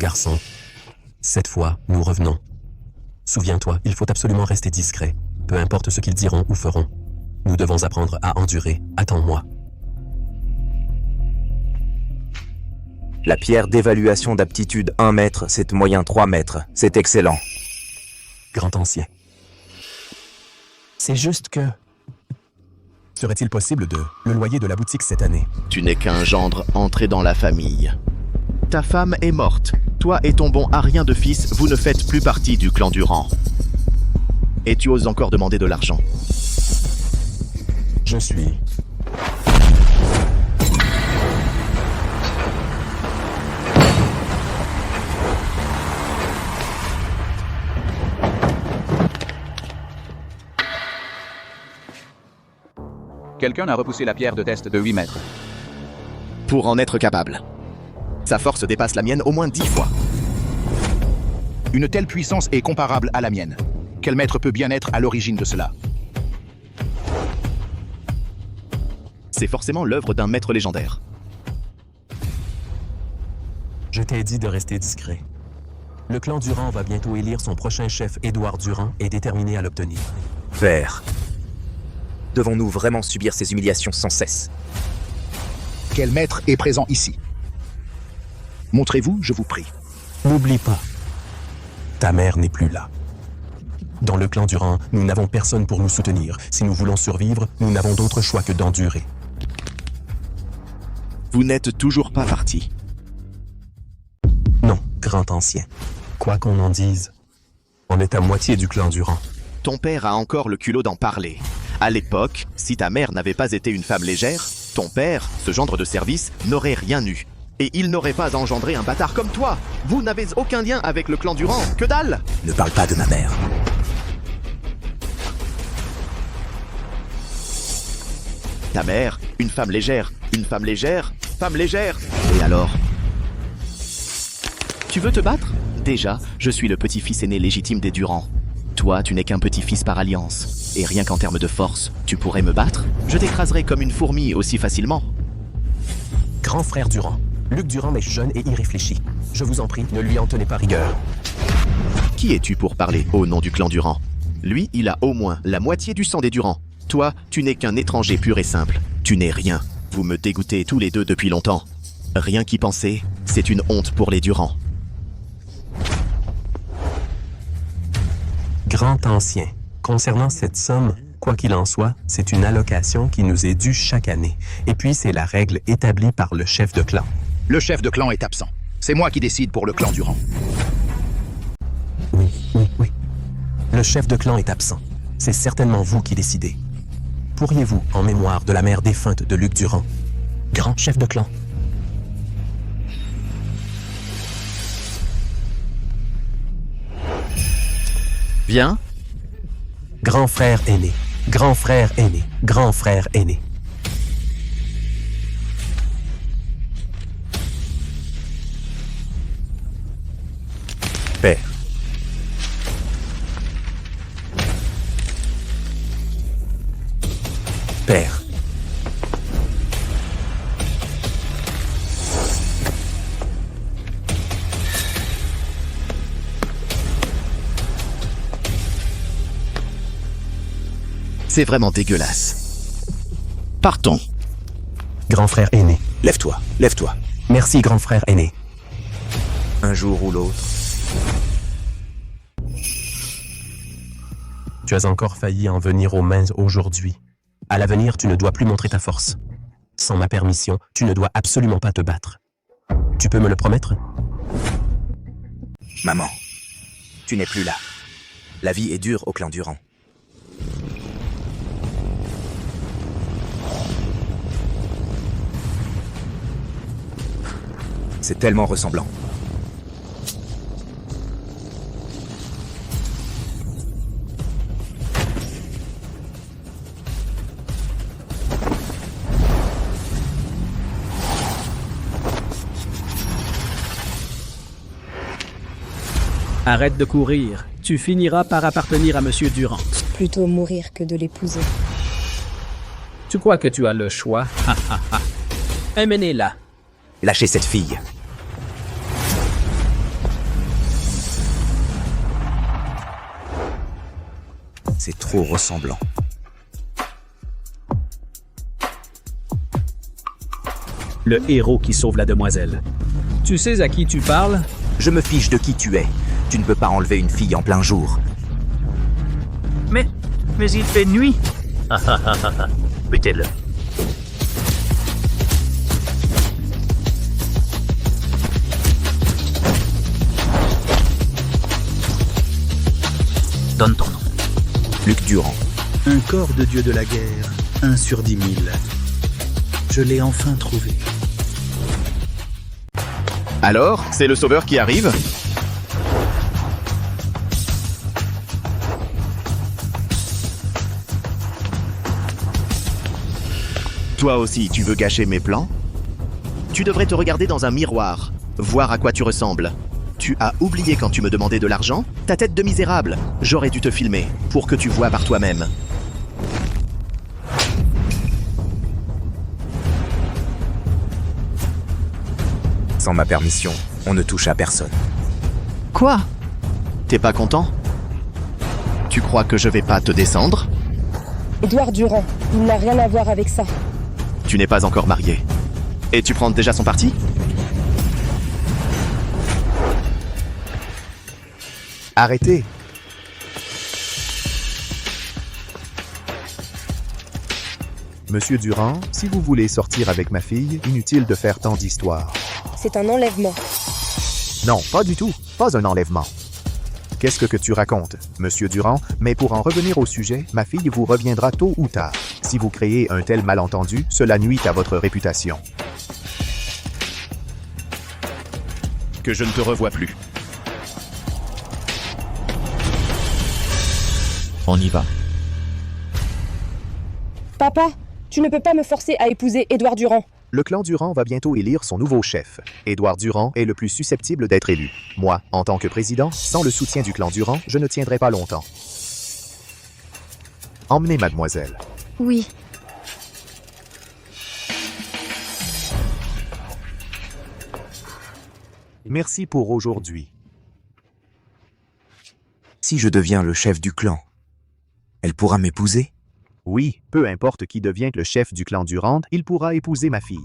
garçon. Cette fois, nous revenons. Souviens-toi, il faut absolument rester discret, peu importe ce qu'ils diront ou feront. Nous devons apprendre à endurer. Attends-moi. La pierre d'évaluation d'aptitude 1 mètre, c'est moyen 3 mètres. C'est excellent. Grand ancien. C'est juste que... Serait-il possible de le loyer de la boutique cette année? Tu n'es qu'un gendre entré dans la famille. Ta femme est morte. Toi et ton bon Arien de fils, vous ne faites plus partie du clan Durand. Et tu oses encore demander de l'argent. Je suis... Quelqu'un a repoussé la pierre de test de 8 mètres. Pour en être capable. Sa force dépasse la mienne au moins 10 fois. Une telle puissance est comparable à la mienne. Quel maître peut bien être à l'origine de cela? C'est forcément l'œuvre d'un maître légendaire. Je t'ai dit de rester discret. Le clan Durand va bientôt élire son prochain chef, Édouard Durand, et déterminé à l'obtenir. Père. Devons-nous vraiment subir ces humiliations sans cesse? Quel maître est présent ici? Montrez-vous, je vous prie. N'oublie pas, ta mère n'est plus là. Dans le clan Durand, nous n'avons personne pour nous soutenir. Si nous voulons survivre, nous n'avons d'autre choix que d'endurer. Vous n'êtes toujours pas parti. Non, grand ancien. Quoi qu'on en dise, on est à moitié du clan Durand. Ton père a encore le culot d'en parler. À l'époque, si ta mère n'avait pas été une femme légère, ton père, ce gendre de service, n'aurait rien eu. Et il n'aurait pas engendré un bâtard comme toi. Vous n'avez aucun lien avec le clan Durand, que dalle! Ne parle pas de ma mère. Ta mère, une femme légère, femme légère. Et alors? Tu veux te battre? Déjà, je suis le petit-fils aîné légitime des Durand. Toi, tu n'es qu'un petit-fils par alliance. Et rien qu'en termes de force, tu pourrais me battre? Je t'écraserais comme une fourmi aussi facilement. Grand frère Durand. Luc Durand est jeune et irréfléchi. Je vous en prie, ne lui en tenez pas rigueur. Qui es-tu pour parler au nom du clan Durand? Lui, il a au moins la moitié du sang des Durand. Toi, tu n'es qu'un étranger pur et simple. Tu n'es rien. Vous me dégoûtez tous les deux depuis longtemps. Rien qu'y penser, c'est une honte pour les Durand. Grand ancien, concernant cette somme, quoi qu'il en soit, c'est une allocation qui nous est due chaque année. Et puis, c'est la règle établie par le chef de clan. Le chef de clan est absent. C'est moi qui décide pour le clan Durand. Oui. Le chef de clan est absent. C'est certainement vous qui décidez. Pourriez-vous, en mémoire de la mère défunte de Luc Durand, grand chef de clan, Viens. grand frère aîné, grand frère aîné, grand frère aîné. Père. Père. C'est vraiment dégueulasse. Partons. Grand frère aîné. Lève-toi, lève-toi. Merci, grand frère aîné. Un jour ou l'autre. Tu as encore failli en venir aux mains aujourd'hui. À l'avenir, tu ne dois plus montrer ta force. Sans ma permission, tu ne dois absolument pas te battre. Tu peux me le promettre? Maman, tu n'es plus là. La vie est dure au clan Durand. C'est tellement ressemblant. Arrête de courir. Tu finiras par appartenir à Monsieur Durand. Plutôt mourir que de l'épouser. Tu crois que tu as le choix? Emmenez-la. Lâchez cette fille. C'est trop ressemblant. Le héros qui sauve la demoiselle. Tu sais à qui tu parles? Je me fiche de qui tu es. Tu ne peux pas enlever une fille en plein jour. Mais il fait nuit. Butez-le. Donne ton nom. Luc Durand. Un corps de dieu de la guerre, 1 sur 10 000. Je l'ai enfin trouvé. Alors, c'est le sauveur qui arrive? Toi aussi, tu veux gâcher mes plans? Tu devrais te regarder dans un miroir, voir à quoi tu ressembles. Tu as oublié quand tu me demandais de l'argent? Ta tête de misérable. J'aurais dû te filmer, pour que tu vois par toi-même. Sans ma permission, on ne touche à personne. Quoi? T'es pas content? Tu crois que je vais pas te descendre? Édouard Durand, il n'a rien à voir avec ça. Tu n'es pas encore marié. Et tu prends déjà son parti? Arrêtez. Monsieur Durand, si vous voulez sortir avec ma fille, inutile de faire tant d'histoires. C'est un enlèvement. Non, pas du tout. Pas un enlèvement. Qu'est-ce que tu racontes, Monsieur Durand? Mais pour en revenir au sujet, ma fille vous reviendra tôt ou tard. Si vous créez un tel malentendu, cela nuit à votre réputation. Que je ne te revois plus. On y va. Papa, tu ne peux pas me forcer à épouser Édouard Durand. Le clan Durand va bientôt élire son nouveau chef. Édouard Durand est le plus susceptible d'être élu. Moi, en tant que président, sans le soutien du clan Durand, je ne tiendrai pas longtemps. Emmenez mademoiselle. Oui. Merci pour aujourd'hui. Si je deviens le chef du clan, elle pourra m'épouser? Oui, peu importe qui devient le chef du clan Durand, il pourra épouser ma fille.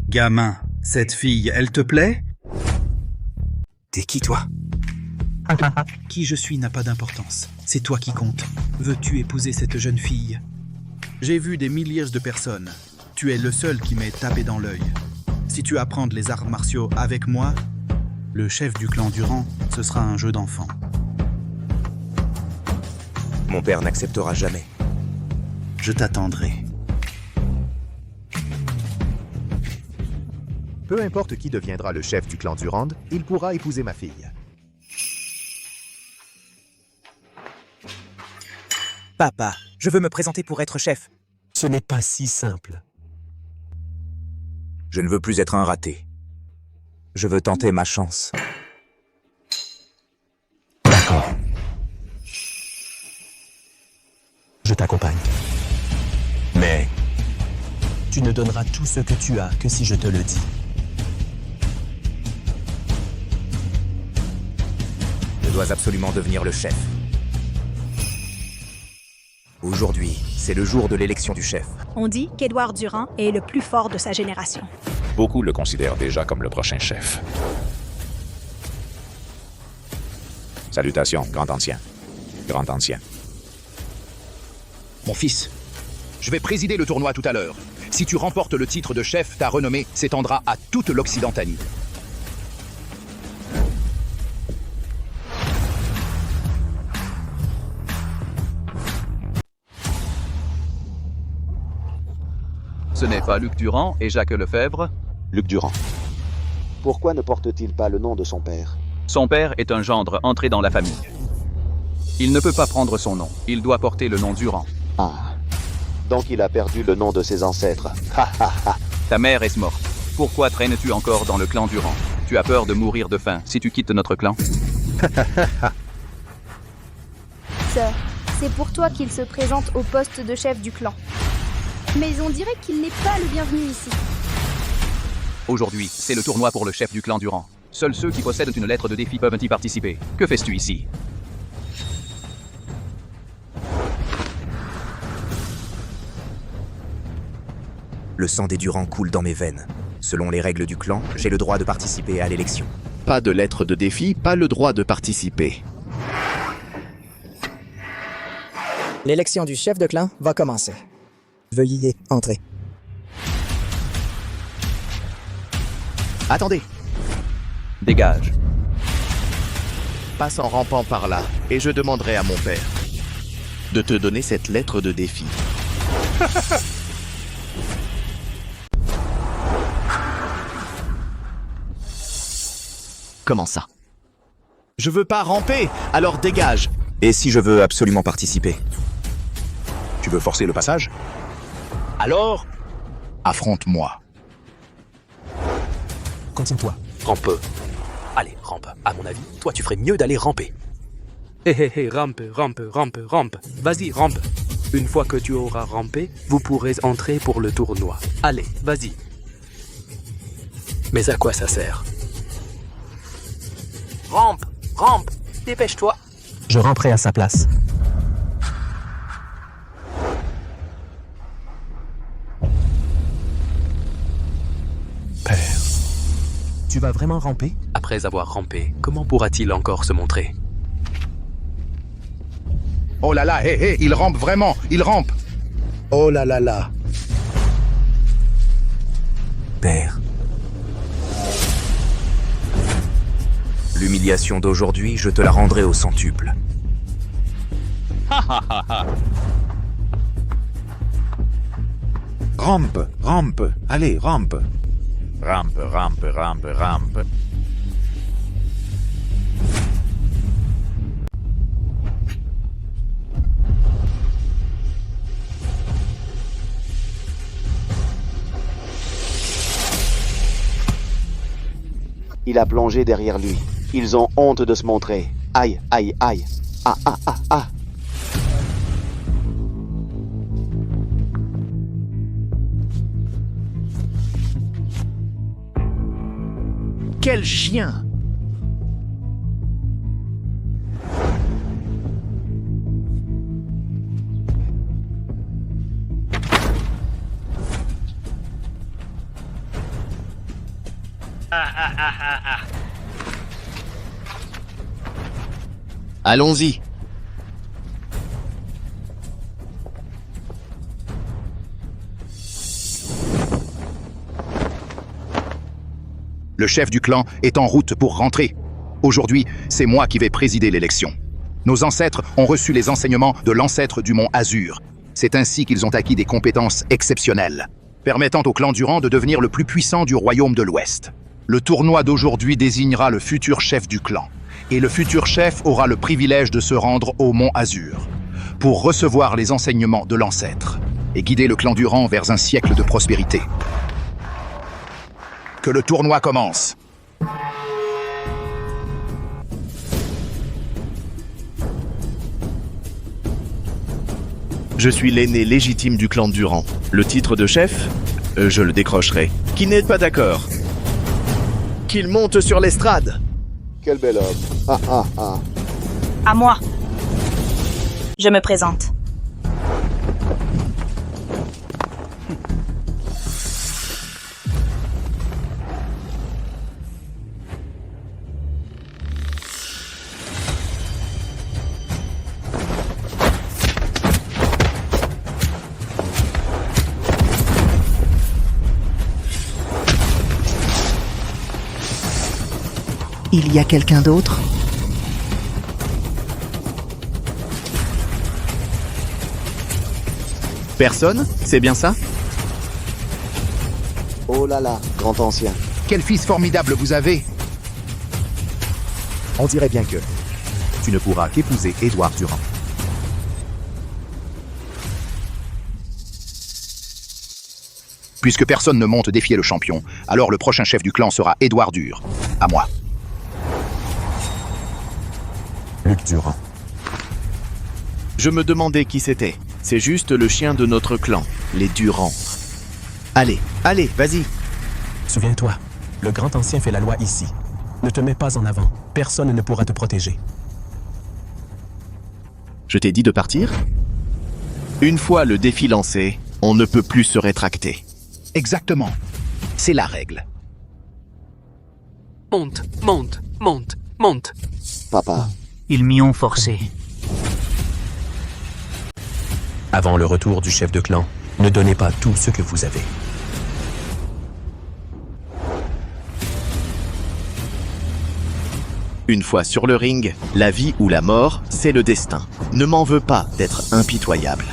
Gamin, cette fille, elle te plaît? T'es qui, toi? Qui je suis n'a pas d'importance. C'est toi qui compte. Veux-tu épouser cette jeune fille? J'ai vu des milliers de personnes. Tu es le seul qui m'ait tapé dans l'œil. Si tu apprends les arts martiaux avec moi, le chef du clan Durand, ce sera un jeu d'enfant. Mon père n'acceptera jamais. Je t'attendrai. Peu importe qui deviendra le chef du clan Durand, il pourra épouser ma fille. Papa, je veux me présenter pour être chef. Ce n'est pas si simple. Je ne veux plus être un raté. Je veux tenter ma chance. D'accord. Je t'accompagne. Mais tu ne donneras tout ce que tu as que si je te le dis. Je dois absolument devenir le chef. Aujourd'hui, c'est le jour de l'élection du chef. On dit qu'Édouard Durand est le plus fort de sa génération. Beaucoup le considèrent déjà comme le prochain chef. Salutations, grand ancien. Grand ancien. Mon fils, je vais présider le tournoi tout à l'heure. Si tu remportes le titre de chef, ta renommée s'étendra à toute l'Occidentanie. Ce n'est pas Luc Durand et Jacques Lefebvre? Luc Durand. Pourquoi ne porte-t-il pas le nom de son père? Son père est un gendre entré dans la famille. Il ne peut pas prendre son nom. Il doit porter le nom Durand. Ah. Donc il a perdu le nom de ses ancêtres. Ha ha ha. Ta mère est morte. Pourquoi traînes-tu encore dans le clan Durand? Tu as peur de mourir de faim si tu quittes notre clan? Sœur, c'est pour toi qu'il se présente au poste de chef du clan. Mais on dirait qu'il n'est pas le bienvenu ici. Aujourd'hui, c'est le tournoi pour le chef du clan Durand. Seuls ceux qui possèdent une lettre de défi peuvent y participer. Que fais-tu ici? Le sang des Durand coule dans mes veines. Selon les règles du clan, j'ai le droit de participer à l'élection. Pas de lettre de défi, pas le droit de participer. L'élection du chef de clan va commencer. Veuillez entrer. Attendez, Dégage. passe en rampant par là, et je demanderai à mon père de te donner cette lettre de défi. Comment ça? Je veux pas ramper, alors dégage. Et si je veux absolument participer? Tu veux forcer le passage? Alors, affronte-moi. Continue-toi. Rampe. Allez, rampe. À mon avis, toi, tu ferais mieux d'aller ramper. Hé, rampe. Vas-y, rampe. Une fois que tu auras rampé, vous pourrez entrer pour le tournoi. Allez, vas-y. Mais à quoi ça sert? Rampe, dépêche-toi. Je ramperai à sa place. Père. Tu vas vraiment ramper? Après avoir rampé, comment pourra-t-il encore se montrer? Oh là là, hé, il rampe vraiment, il rampe. Oh là là là. Père. L'humiliation d'aujourd'hui, je te la rendrai au centuple. Rampe, allez, rampe. Rampe. Il a plongé derrière lui. Ils ont honte de se montrer. Aïe. Ah. Quel chien! Allons-y. Le chef du clan est en route pour rentrer. Aujourd'hui, c'est moi qui vais présider l'élection. Nos ancêtres ont reçu les enseignements de l'ancêtre du mont Azur. C'est ainsi qu'ils ont acquis des compétences exceptionnelles, permettant au clan Durand de devenir le plus puissant du royaume de l'Ouest. Le tournoi d'aujourd'hui désignera le futur chef du clan, et le futur chef aura le privilège de se rendre au mont Azur pour recevoir les enseignements de l'ancêtre et guider le clan Durand vers un siècle de prospérité. Que le tournoi commence. Je suis l'aîné légitime du clan Durand. Le titre de chef, je le décrocherai. Qui n'est pas d'accord? Qu'il monte sur l'estrade. Quel bel homme. Ah. À moi. Je me présente. Il y a quelqu'un d'autre? Personne? C'est bien ça? Oh là là, grand ancien. Quel fils formidable vous avez! On dirait bien que tu ne pourras qu'épouser Édouard Durand. Puisque personne ne monte défier le champion, alors le prochain chef du clan sera Édouard Dur. À moi. Luc Durand. Je me demandais qui c'était. C'est juste le chien de notre clan, les Durand. Allez, allez, vas-y. Souviens-toi, le grand ancien fait la loi ici. Ne te mets pas en avant. Personne ne pourra te protéger. Je t'ai dit de partir? Une fois le défi lancé, on ne peut plus se rétracter. Exactement. C'est la règle. Monte, monte, monte, monte. Papa. Ils m'y ont forcé. Avant le retour du chef de clan, ne donnez pas tout ce que vous avez. Une fois sur le ring, la vie ou la mort, c'est le destin. Ne m'en veux pas d'être impitoyable.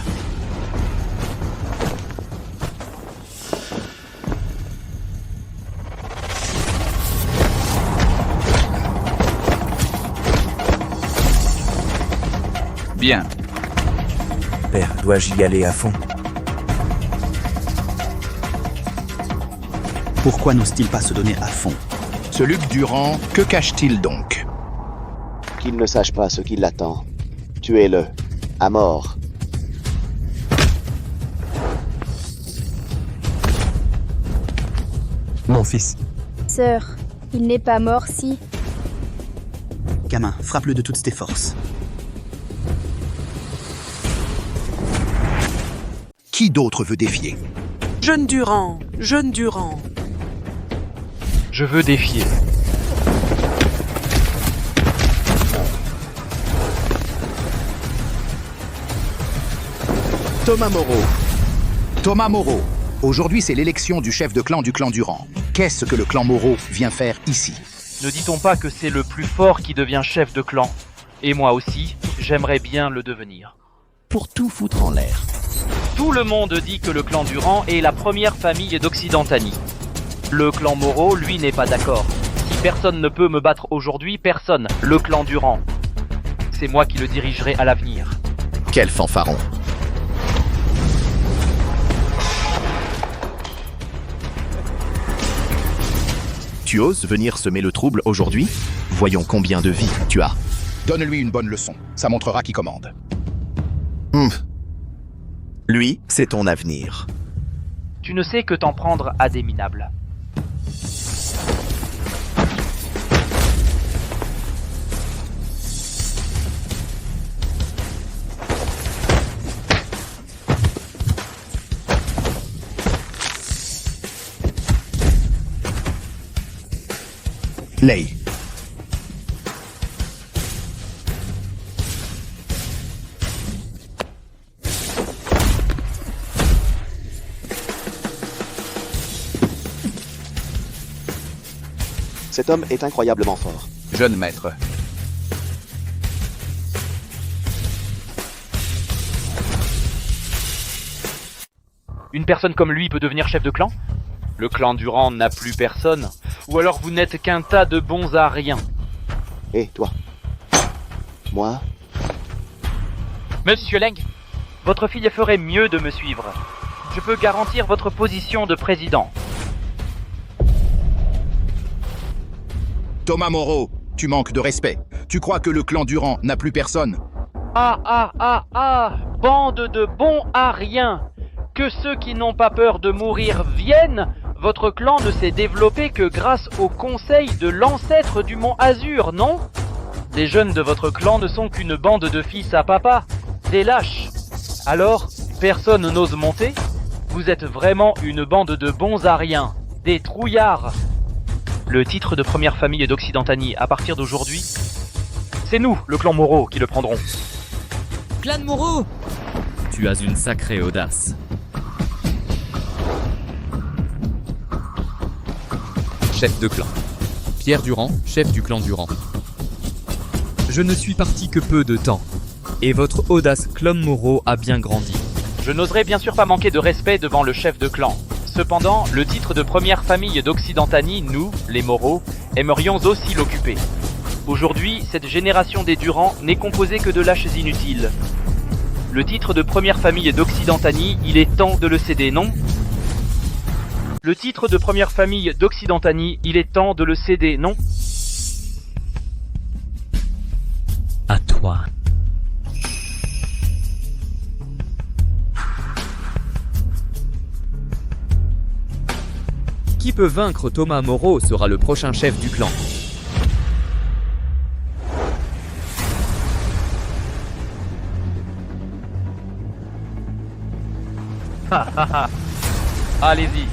Bien. Père, dois-je y aller à fond? Pourquoi n'ose-t-il pas se donner à fond? Ce Luc Durand, que cache-t-il donc? Qu'il ne sache pas ce qui l'attend. Tuez-le. À mort. Mon fils. Sœur, il n'est pas mort si... Gamin, frappe-le de toutes tes forces. Qui d'autre veut défier? Jeune Durand, jeune Durand. Je veux défier. Thomas Moreau. Thomas Moreau. Aujourd'hui, c'est l'élection du chef de clan du clan Durand. Qu'est-ce que le clan Moreau vient faire ici? Ne dit-on pas que c'est le plus fort qui devient chef de clan? Et moi aussi, j'aimerais bien le devenir. Pour tout foutre en l'air. Tout le monde dit que le clan Durand est la première famille d'Occidentanie. Le clan Moreau, lui, n'est pas d'accord. Si personne ne peut me battre aujourd'hui, personne. Le clan Durand. C'est moi qui le dirigerai à l'avenir. Quel fanfaron. Tu oses venir semer le trouble aujourd'hui? Voyons combien de vies tu as. Donne-lui une bonne leçon. Ça montrera qui commande. Lui, c'est ton avenir. Tu ne sais que t'en prendre à des minables. Lei. Cet homme est incroyablement fort. Jeune maître. Une personne comme lui peut devenir chef de clan? Le clan Durand n'a plus personne. Ou alors vous n'êtes qu'un tas de bons à rien. Hé, toi. Moi? Monsieur Leng, votre fille ferait mieux de me suivre. Je peux garantir votre position de président. Thomas Moreau, tu manques de respect. Tu crois que le clan Durand n'a plus personne? Ah, bande de bons à rien. Que ceux qui n'ont pas peur de mourir viennent. Votre clan ne s'est développé que grâce au conseil de l'ancêtre du mont Azur, non? Les jeunes de votre clan ne sont qu'une bande de fils à papa, des lâches. Alors, personne n'ose monter? Vous êtes vraiment une bande de bons à rien, des trouillards. Le titre de première famille d'Occidentanie, à partir d'aujourd'hui, c'est nous, le clan Moreau, qui le prendrons. Clan Moreau! Tu as une sacrée audace. Chef de clan. Pierre Durand, chef du clan Durand. Je ne suis parti que peu de temps, et votre audace clan Moreau a bien grandi. Je n'oserais bien sûr pas manquer de respect devant le chef de clan. Cependant, le titre de première famille d'Occidentanie, nous, les Moreau, aimerions aussi l'occuper. Aujourd'hui, cette génération des Durand n'est composée que de lâches inutiles. Le titre de première famille d'Occidentanie, il est temps de le céder, non? Le titre de première famille d'Occidentanie, il est temps de le céder, non? À toi. Qui peut vaincre Thomas Moreau sera le prochain chef du clan. Allez-y.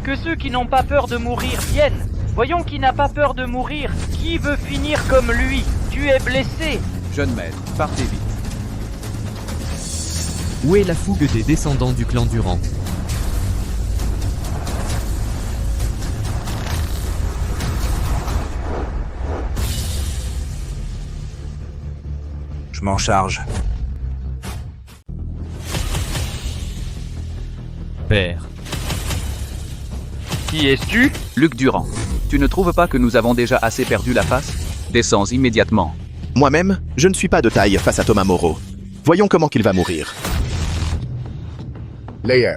Que ceux qui n'ont pas peur de mourir viennent. Voyons qui n'a pas peur de mourir. Qui veut finir comme lui? Tu es blessé. Jeune maître, partez vite. Où est la fougue des descendants du clan Durand? Je m'en charge. Père. Qui es-tu? Luc Durand, tu ne trouves pas que nous avons déjà assez perdu la face? Descends immédiatement. Moi-même, je ne suis pas de taille face à Thomas Moreau. Voyons comment qu'il va mourir. Layer.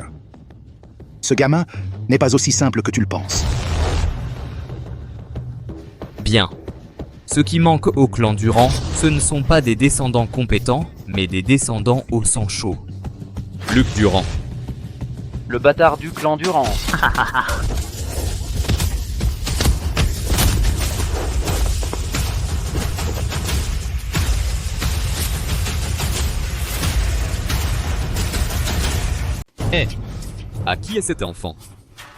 Ce gamin n'est pas aussi simple que tu le penses. Bien. Ce qui manque au clan Durand, ce ne sont pas des descendants compétents, mais des descendants au sang chaud. Luc Durand. Le bâtard du clan Durand. Eh, à qui est cet enfant?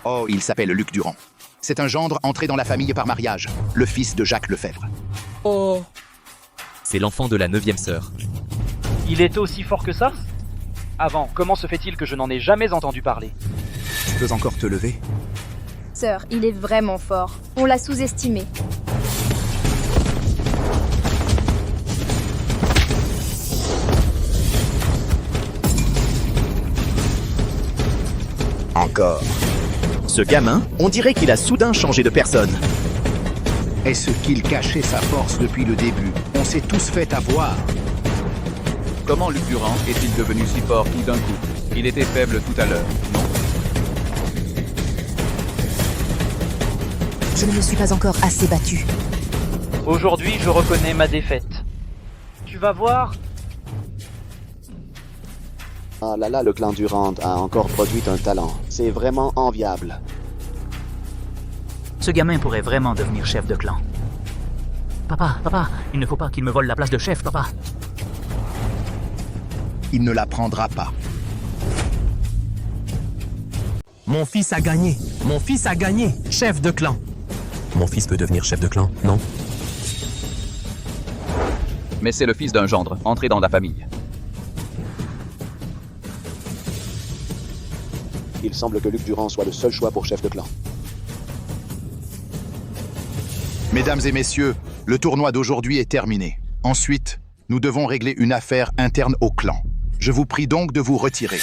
Oh, il s'appelle Luc Durand. C'est un gendre entré dans la famille par mariage, le fils de Jacques Lefebvre. Oh. C'est l'enfant de la 9e sœur. Il est aussi fort que ça? Avant, comment se fait-il que je n'en ai jamais entendu parler? Tu peux encore te lever? Sœur, il est vraiment fort. On l'a sous-estimé. Encore. Ce gamin, on dirait qu'il a soudain changé de personne. Est-ce qu'il cachait sa force depuis le début? On s'est tous fait avoir. Comment Luc Durand est-il devenu si fort tout d'un coup? Il était faible tout à l'heure, non? Je ne me suis pas encore assez battu. Aujourd'hui, je reconnais ma défaite. Tu vas voir. Ah là là, le clan Durand a encore produit un talent. C'est vraiment enviable. Ce gamin pourrait vraiment devenir chef de clan. Papa, il ne faut pas qu'il me vole la place de chef, papa. Il ne la prendra pas. Mon fils a gagné. Mon fils a gagné. Chef de clan. Mon fils peut devenir chef de clan, non? Mais c'est le fils d'un gendre, entré dans la famille. Il semble que Luc Durand soit le seul choix pour chef de clan. Mesdames et messieurs, le tournoi d'aujourd'hui est terminé. Ensuite, nous devons régler une affaire interne au clan. Je vous prie donc de vous retirer.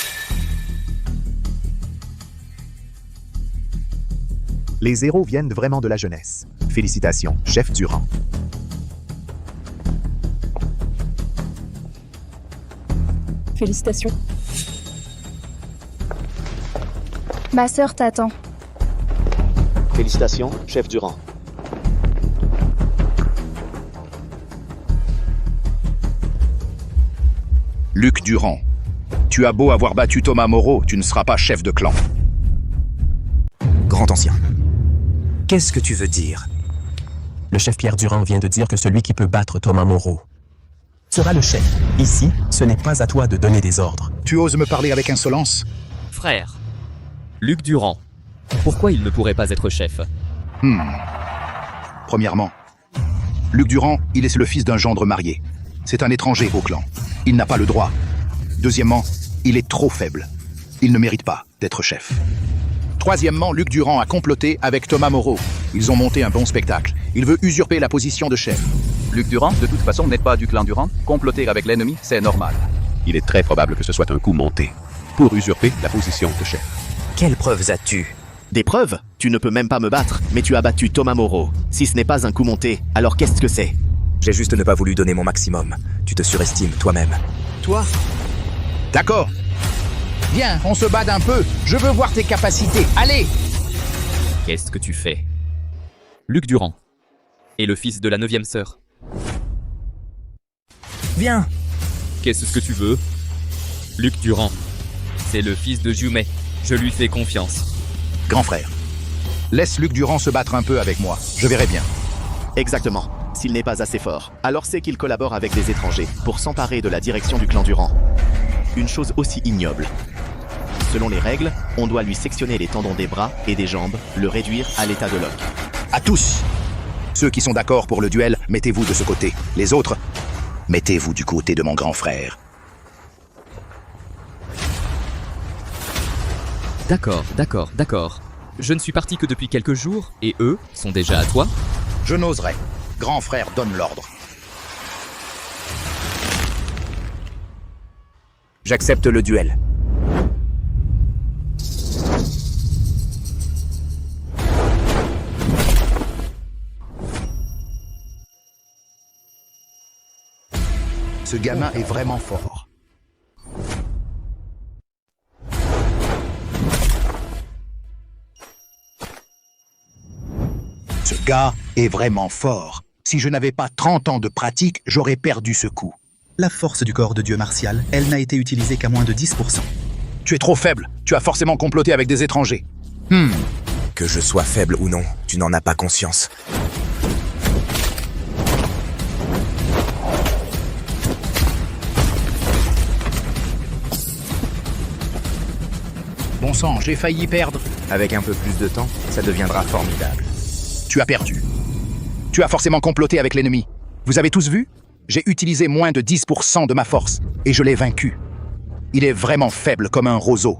Les héros viennent vraiment de la jeunesse. Félicitations, chef Durand. Félicitations. Ma sœur t'attend. Félicitations, chef Durand. Luc Durand, tu as beau avoir battu Thomas Moreau, tu ne seras pas chef de clan. Grand ancien. Qu'est-ce que tu veux dire? Le chef Pierre Durand vient de dire que celui qui peut battre Thomas Moreau sera le chef. Ici, ce n'est pas à toi de donner des ordres. Tu oses me parler avec insolence? Frère. Luc Durand. Pourquoi il ne pourrait pas être chef? Premièrement, Luc Durand, il est le fils d'un gendre marié. C'est un étranger au clan. Il n'a pas le droit. Deuxièmement, il est trop faible. Il ne mérite pas d'être chef. Troisièmement, Luc Durand a comploté avec Thomas Moreau. Ils ont monté un bon spectacle. Il veut usurper la position de chef. Luc Durand, de toute façon, n'est pas du clan Durand. Comploter avec l'ennemi, c'est normal. Il est très probable que ce soit un coup monté pour usurper la position de chef. Quelles preuves as-tu? Des preuves? Tu ne peux même pas me battre, mais tu as battu Thomas Moreau. Si ce n'est pas un coup monté, alors qu'est-ce que c'est? J'ai juste ne pas voulu donner mon maximum. Tu te surestimes toi-même. Toi? D'accord. Viens, on se bat un peu. Je veux voir tes capacités. Allez! Qu'est-ce que tu fais? Luc Durand est le fils de la 9e sœur. Viens. Qu'est-ce que tu veux? Luc Durand. C'est le fils de Jumei. Je lui fais confiance. Grand frère, laisse Luc Durand se battre un peu avec moi. Je verrai bien. Exactement. S'il n'est pas assez fort, alors c'est qu'il collabore avec des étrangers pour s'emparer de la direction du clan Durand. Une chose aussi ignoble. Selon les règles, on doit lui sectionner les tendons des bras et des jambes, le réduire à l'état de loque. À tous! Ceux qui sont d'accord pour le duel, mettez-vous de ce côté. Les autres, mettez-vous du côté de mon grand frère. D'accord, d'accord, d'accord. Je ne suis parti que depuis quelques jours, et eux sont déjà à toi? Je n'oserais. Grand frère donne l'ordre. J'accepte le duel. Ce gamin est vraiment fort. Ce gars est vraiment fort. Si je n'avais pas 30 ans de pratique, j'aurais perdu ce coup. La force du corps de dieu martial, elle n'a été utilisée qu'à moins de 10%. Tu es trop faible. Tu as forcément comploté avec des étrangers. Que je sois faible ou non, tu n'en as pas conscience. Bon sang, j'ai failli perdre. Avec un peu plus de temps, ça deviendra formidable. Tu as perdu. Tu as forcément comploté avec l'ennemi. Vous avez tous vu? J'ai utilisé moins de 10% de ma force, et je l'ai vaincu. Il est vraiment faible comme un roseau.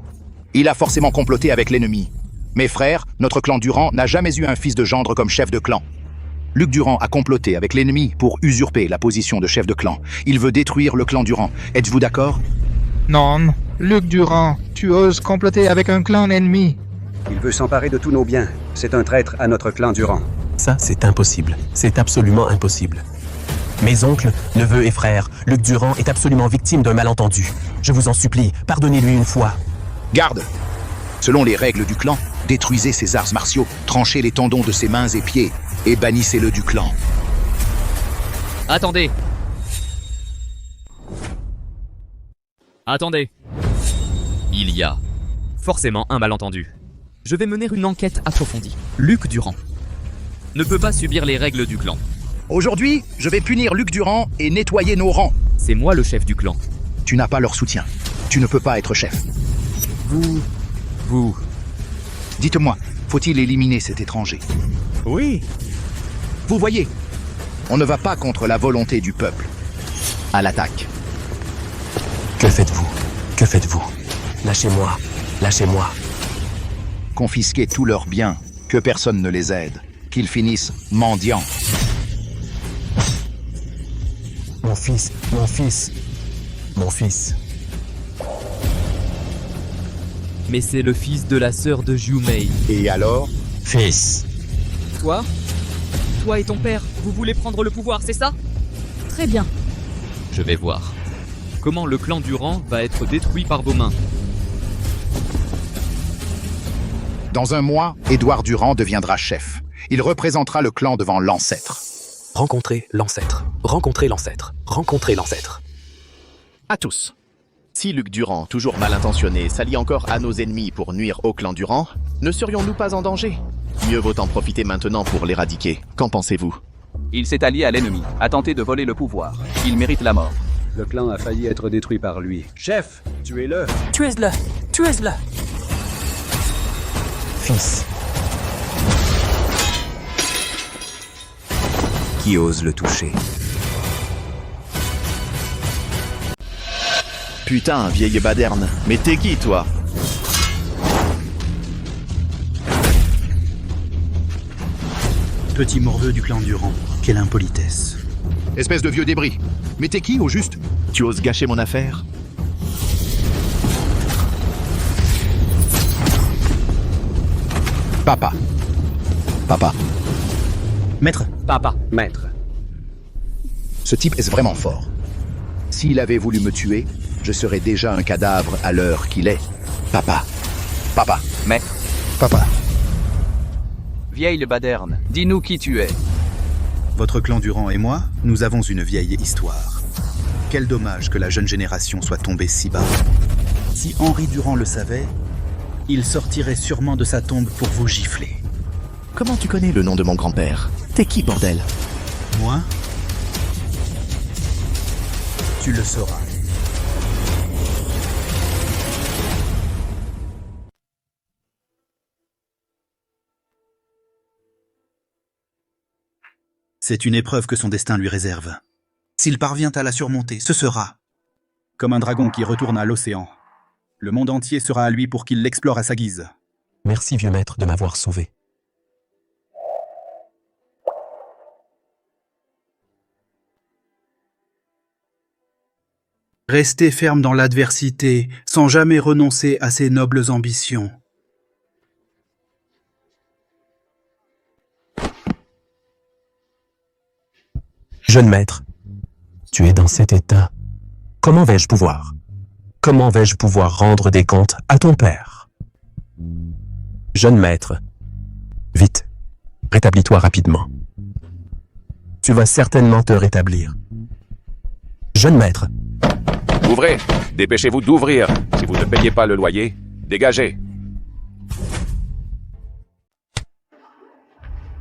Il a forcément comploté avec l'ennemi. Mes frères, notre clan Durand n'a jamais eu un fils de gendre comme chef de clan. Luc Durand a comploté avec l'ennemi pour usurper la position de chef de clan. Il veut détruire le clan Durand. Êtes-vous d'accord? Non, Luc Durand, tu oses comploter avec un clan ennemi. Il veut s'emparer de tous nos biens. C'est un traître à notre clan Durand. Ça, c'est impossible. C'est absolument impossible. Mes oncles, neveux et frères, Luc Durand est absolument victime d'un malentendu. Je vous en supplie, pardonnez-lui une fois. Garde! Selon les règles du clan, détruisez ses arts martiaux, tranchez les tendons de ses mains et pieds, et bannissez-le du clan. Attendez. Attendez. Il y a forcément un malentendu. Je vais mener une enquête approfondie. Luc Durand ne peut pas subir les règles du clan. Aujourd'hui, je vais punir Luc Durand et nettoyer nos rangs. C'est moi le chef du clan. Tu n'as pas leur soutien. Tu ne peux pas être chef. Vous... Dites-moi, faut-il éliminer cet étranger? Oui. Vous voyez, on ne va pas contre la volonté du peuple. À l'attaque. Que faites-vous? Que faites-vous? Lâchez-moi. Lâchez-moi. Confisquez tous leurs biens, que personne ne les aide, qu'ils finissent mendiants. Mon fils, mon fils, mon fils. Mais c'est le fils de la sœur de Jumei. Et alors? Fils. Toi et ton père, vous voulez prendre le pouvoir, c'est ça? Très bien. Je vais voir. Comment le clan Durand va être détruit par vos mains. Dans un mois, Édouard Durand deviendra chef. Il représentera le clan devant l'ancêtre. Rencontrez l'ancêtre. Rencontrez l'ancêtre. Rencontrez l'ancêtre. À tous. Si Luc Durand, toujours mal intentionné, s'allie encore à nos ennemis pour nuire au clan Durand, ne serions-nous pas en danger? Mieux vaut en profiter maintenant pour l'éradiquer. Qu'en pensez-vous? Il s'est allié à l'ennemi, a tenté de voler le pouvoir. Il mérite la mort. Le clan a failli être détruit par lui. Chef, tuez-le. Tuez-le. Tuez-le. Fils. Qui ose le toucher? Putain, vieille baderne. Mais t'es qui, toi? Petit morveux du clan Durand. Quelle impolitesse. Espèce de vieux débris. Mais t'es qui, au juste? Tu oses gâcher mon affaire? Papa. Papa. Maître. Papa. Maître. Ce type est vraiment fort. S'il avait voulu me tuer, je serais déjà un cadavre à l'heure qu'il est. Papa. Papa. Maître. Papa. Vieille baderne, dis-nous qui tu es. Votre clan Durand et moi, nous avons une vieille histoire. Quel dommage que la jeune génération soit tombée si bas. Si Henri Durand le savait, il sortirait sûrement de sa tombe pour vous gifler. Comment tu connais le nom de mon grand-père? T'es qui, bordel? Moi? Tu le sauras. C'est une épreuve que son destin lui réserve. S'il parvient à la surmonter, ce sera comme un dragon qui retourne à l'océan. Le monde entier sera à lui pour qu'il l'explore à sa guise. Merci, vieux maître, de m'avoir sauvé. Rester ferme dans l'adversité, sans jamais renoncer à ses nobles ambitions. Jeune maître, tu es dans cet état. Comment vais-je pouvoir rendre des comptes à ton père? Jeune maître, vite, rétablis-toi rapidement. Tu vas certainement te rétablir. Jeune maître. Ouvrez! Dépêchez-vous d'ouvrir. Si vous ne payez pas le loyer, dégagez.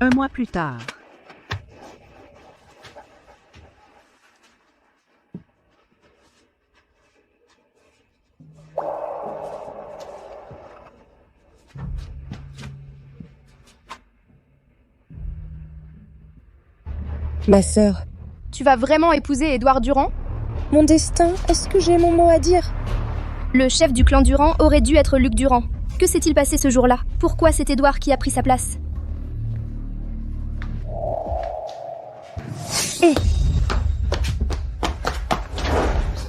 Un mois plus tard. Ma sœur. Tu vas vraiment épouser Édouard Durand? Mon destin, est-ce que j'ai mon mot à dire? Le chef du clan Durand aurait dû être Luc Durand. Que s'est-il passé ce jour-là? Pourquoi c'est Édouard qui a pris sa place?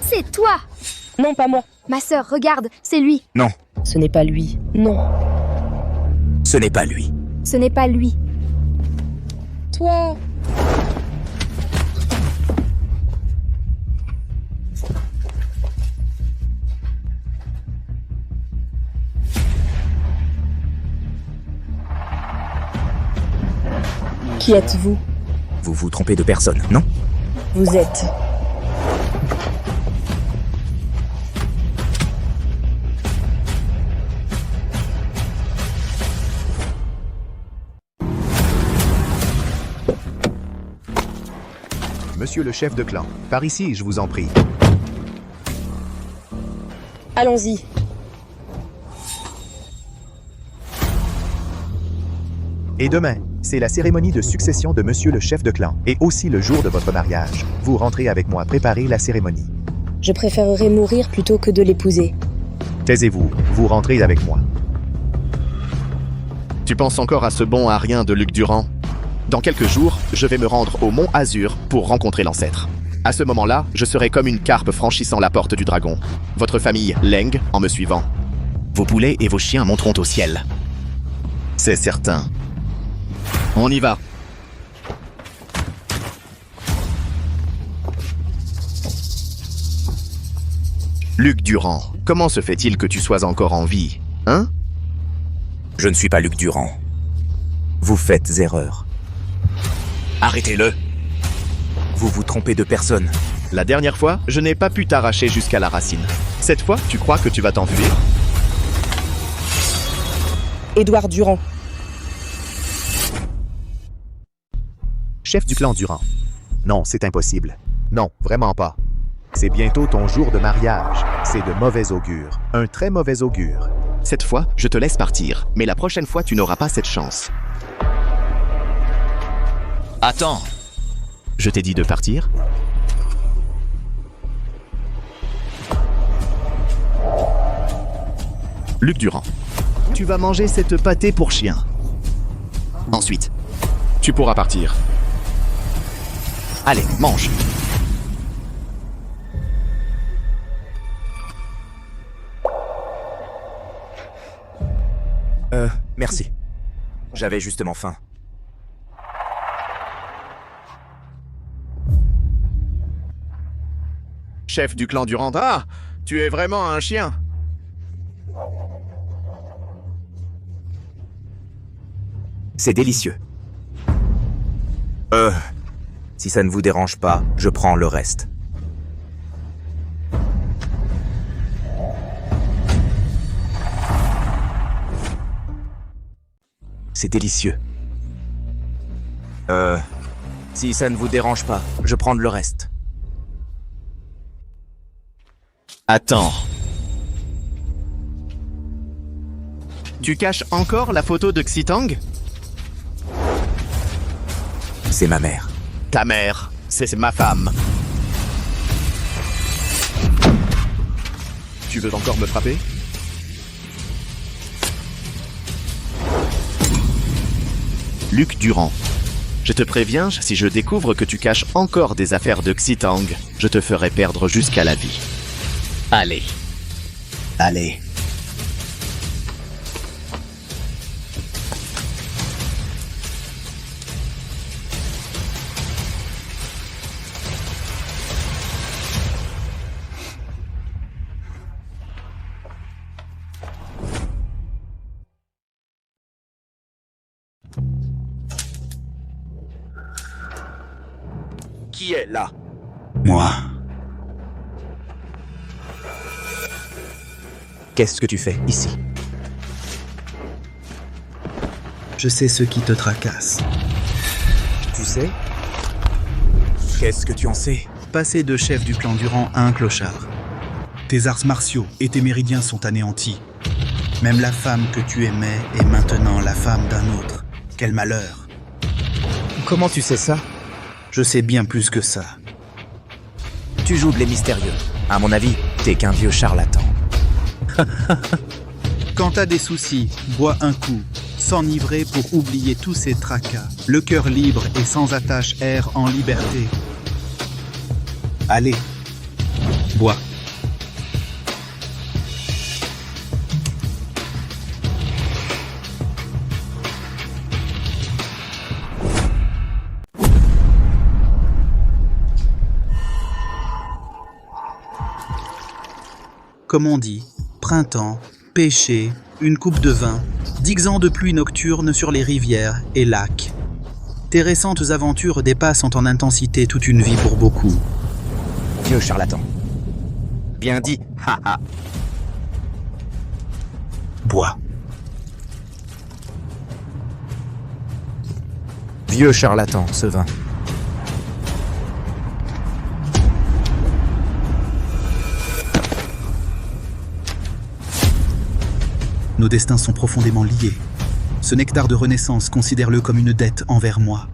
C'est toi! Non, pas moi. Ma sœur, regarde, c'est lui. Non, Ce n'est pas lui. Non. ce n'est pas lui. Ce n'est pas lui. Toi. Qui êtes-vous? Vous vous trompez de personne, non? Vous êtes... Monsieur le chef de clan, par ici, je vous en prie. Allons-y. Et demain, c'est la cérémonie de succession de monsieur le chef de clan, et aussi le jour de votre mariage. Vous rentrez avec moi préparer la cérémonie. Je préférerais mourir plutôt que de l'épouser. Taisez-vous, vous rentrez avec moi. Tu penses encore à ce bon à rien de Luc Durand? Dans quelques jours, je vais me rendre au Mont Azur pour rencontrer l'ancêtre. À ce moment-là, je serai comme une carpe franchissant la porte du dragon. Votre famille Leng en me suivant. Vos poulets et vos chiens monteront au ciel. C'est certain. On y va. Luc Durand, comment se fait-il que tu sois encore en vie, hein? Je ne suis pas Luc Durand. Vous faites erreur. Arrêtez-le. Vous vous trompez de personne. La dernière fois, je n'ai pas pu t'arracher jusqu'à la racine. Cette fois, tu crois que tu vas t'enfuir? Édouard Durand. Chef du clan Durand. Non, c'est impossible. Non, vraiment pas. C'est bientôt ton jour de mariage. C'est de mauvais augure. Un très mauvais augure. Cette fois, je te laisse partir, mais la prochaine fois, tu n'auras pas cette chance. Attends. Je t'ai dit de partir? Luc Durand, tu vas manger cette pâtée pour chien. Ensuite, tu pourras partir. Allez, mange. Merci. J'avais justement faim. Chef du clan Durand, ah, tu es vraiment un chien. C'est délicieux. Si ça ne vous dérange pas, je prends le reste. c'est délicieux. Si ça ne vous dérange pas, je prends le reste. Attends. Tu caches encore la photo de Xitang? C'est ma mère. Ta mère, c'est ma femme. Tu veux encore me frapper? Luc Durand. Je te préviens, si je découvre que tu caches encore des affaires de Xitang, je te ferai perdre jusqu'à la vie. Allez. Allez. Qui est là? Moi. Qu'est-ce que tu fais ici? Je sais ce qui te tracasse. Tu sais? Qu'est-ce que tu en sais? Passer de chef du clan Durand à un clochard. Tes arts martiaux et tes méridiens sont anéantis. Même la femme que tu aimais est maintenant la femme d'un autre. Quel malheur. Comment tu sais ça? Je sais bien plus que ça. Tu joues de les mystérieux. À mon avis, t'es qu'un vieux charlatan. Quand t'as des soucis, bois un coup, s'enivrer pour oublier tous ces tracas, le cœur libre et sans attache erre en liberté. Allez, bois. Comme on dit, printemps, pêcher, une coupe de vin, 10 ans de pluie nocturne sur les rivières et lacs. Tes récentes aventures dépassent en intensité toute une vie pour beaucoup. Vieux charlatan. Bien dit, haha. Bois. Vieux charlatan, ce vin. Nos destins sont profondément liés. Ce nectar de renaissance, considère-le comme une dette envers moi.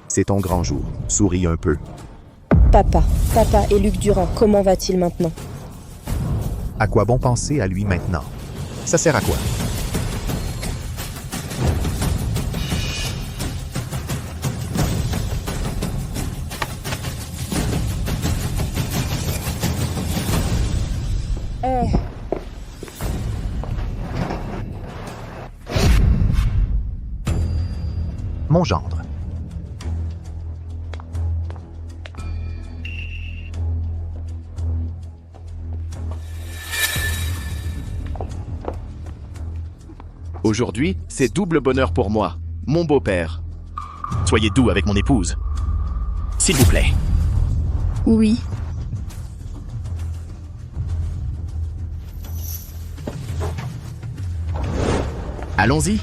C'est ton grand jour. Souris un peu. Papa et Luc Durand, comment va-t-il maintenant? À quoi bon penser à lui maintenant? Ça sert à quoi? Mon gendre. Aujourd'hui, c'est double bonheur pour moi, mon beau-père. Soyez doux avec mon épouse. S'il vous plaît. Oui. Allons-y.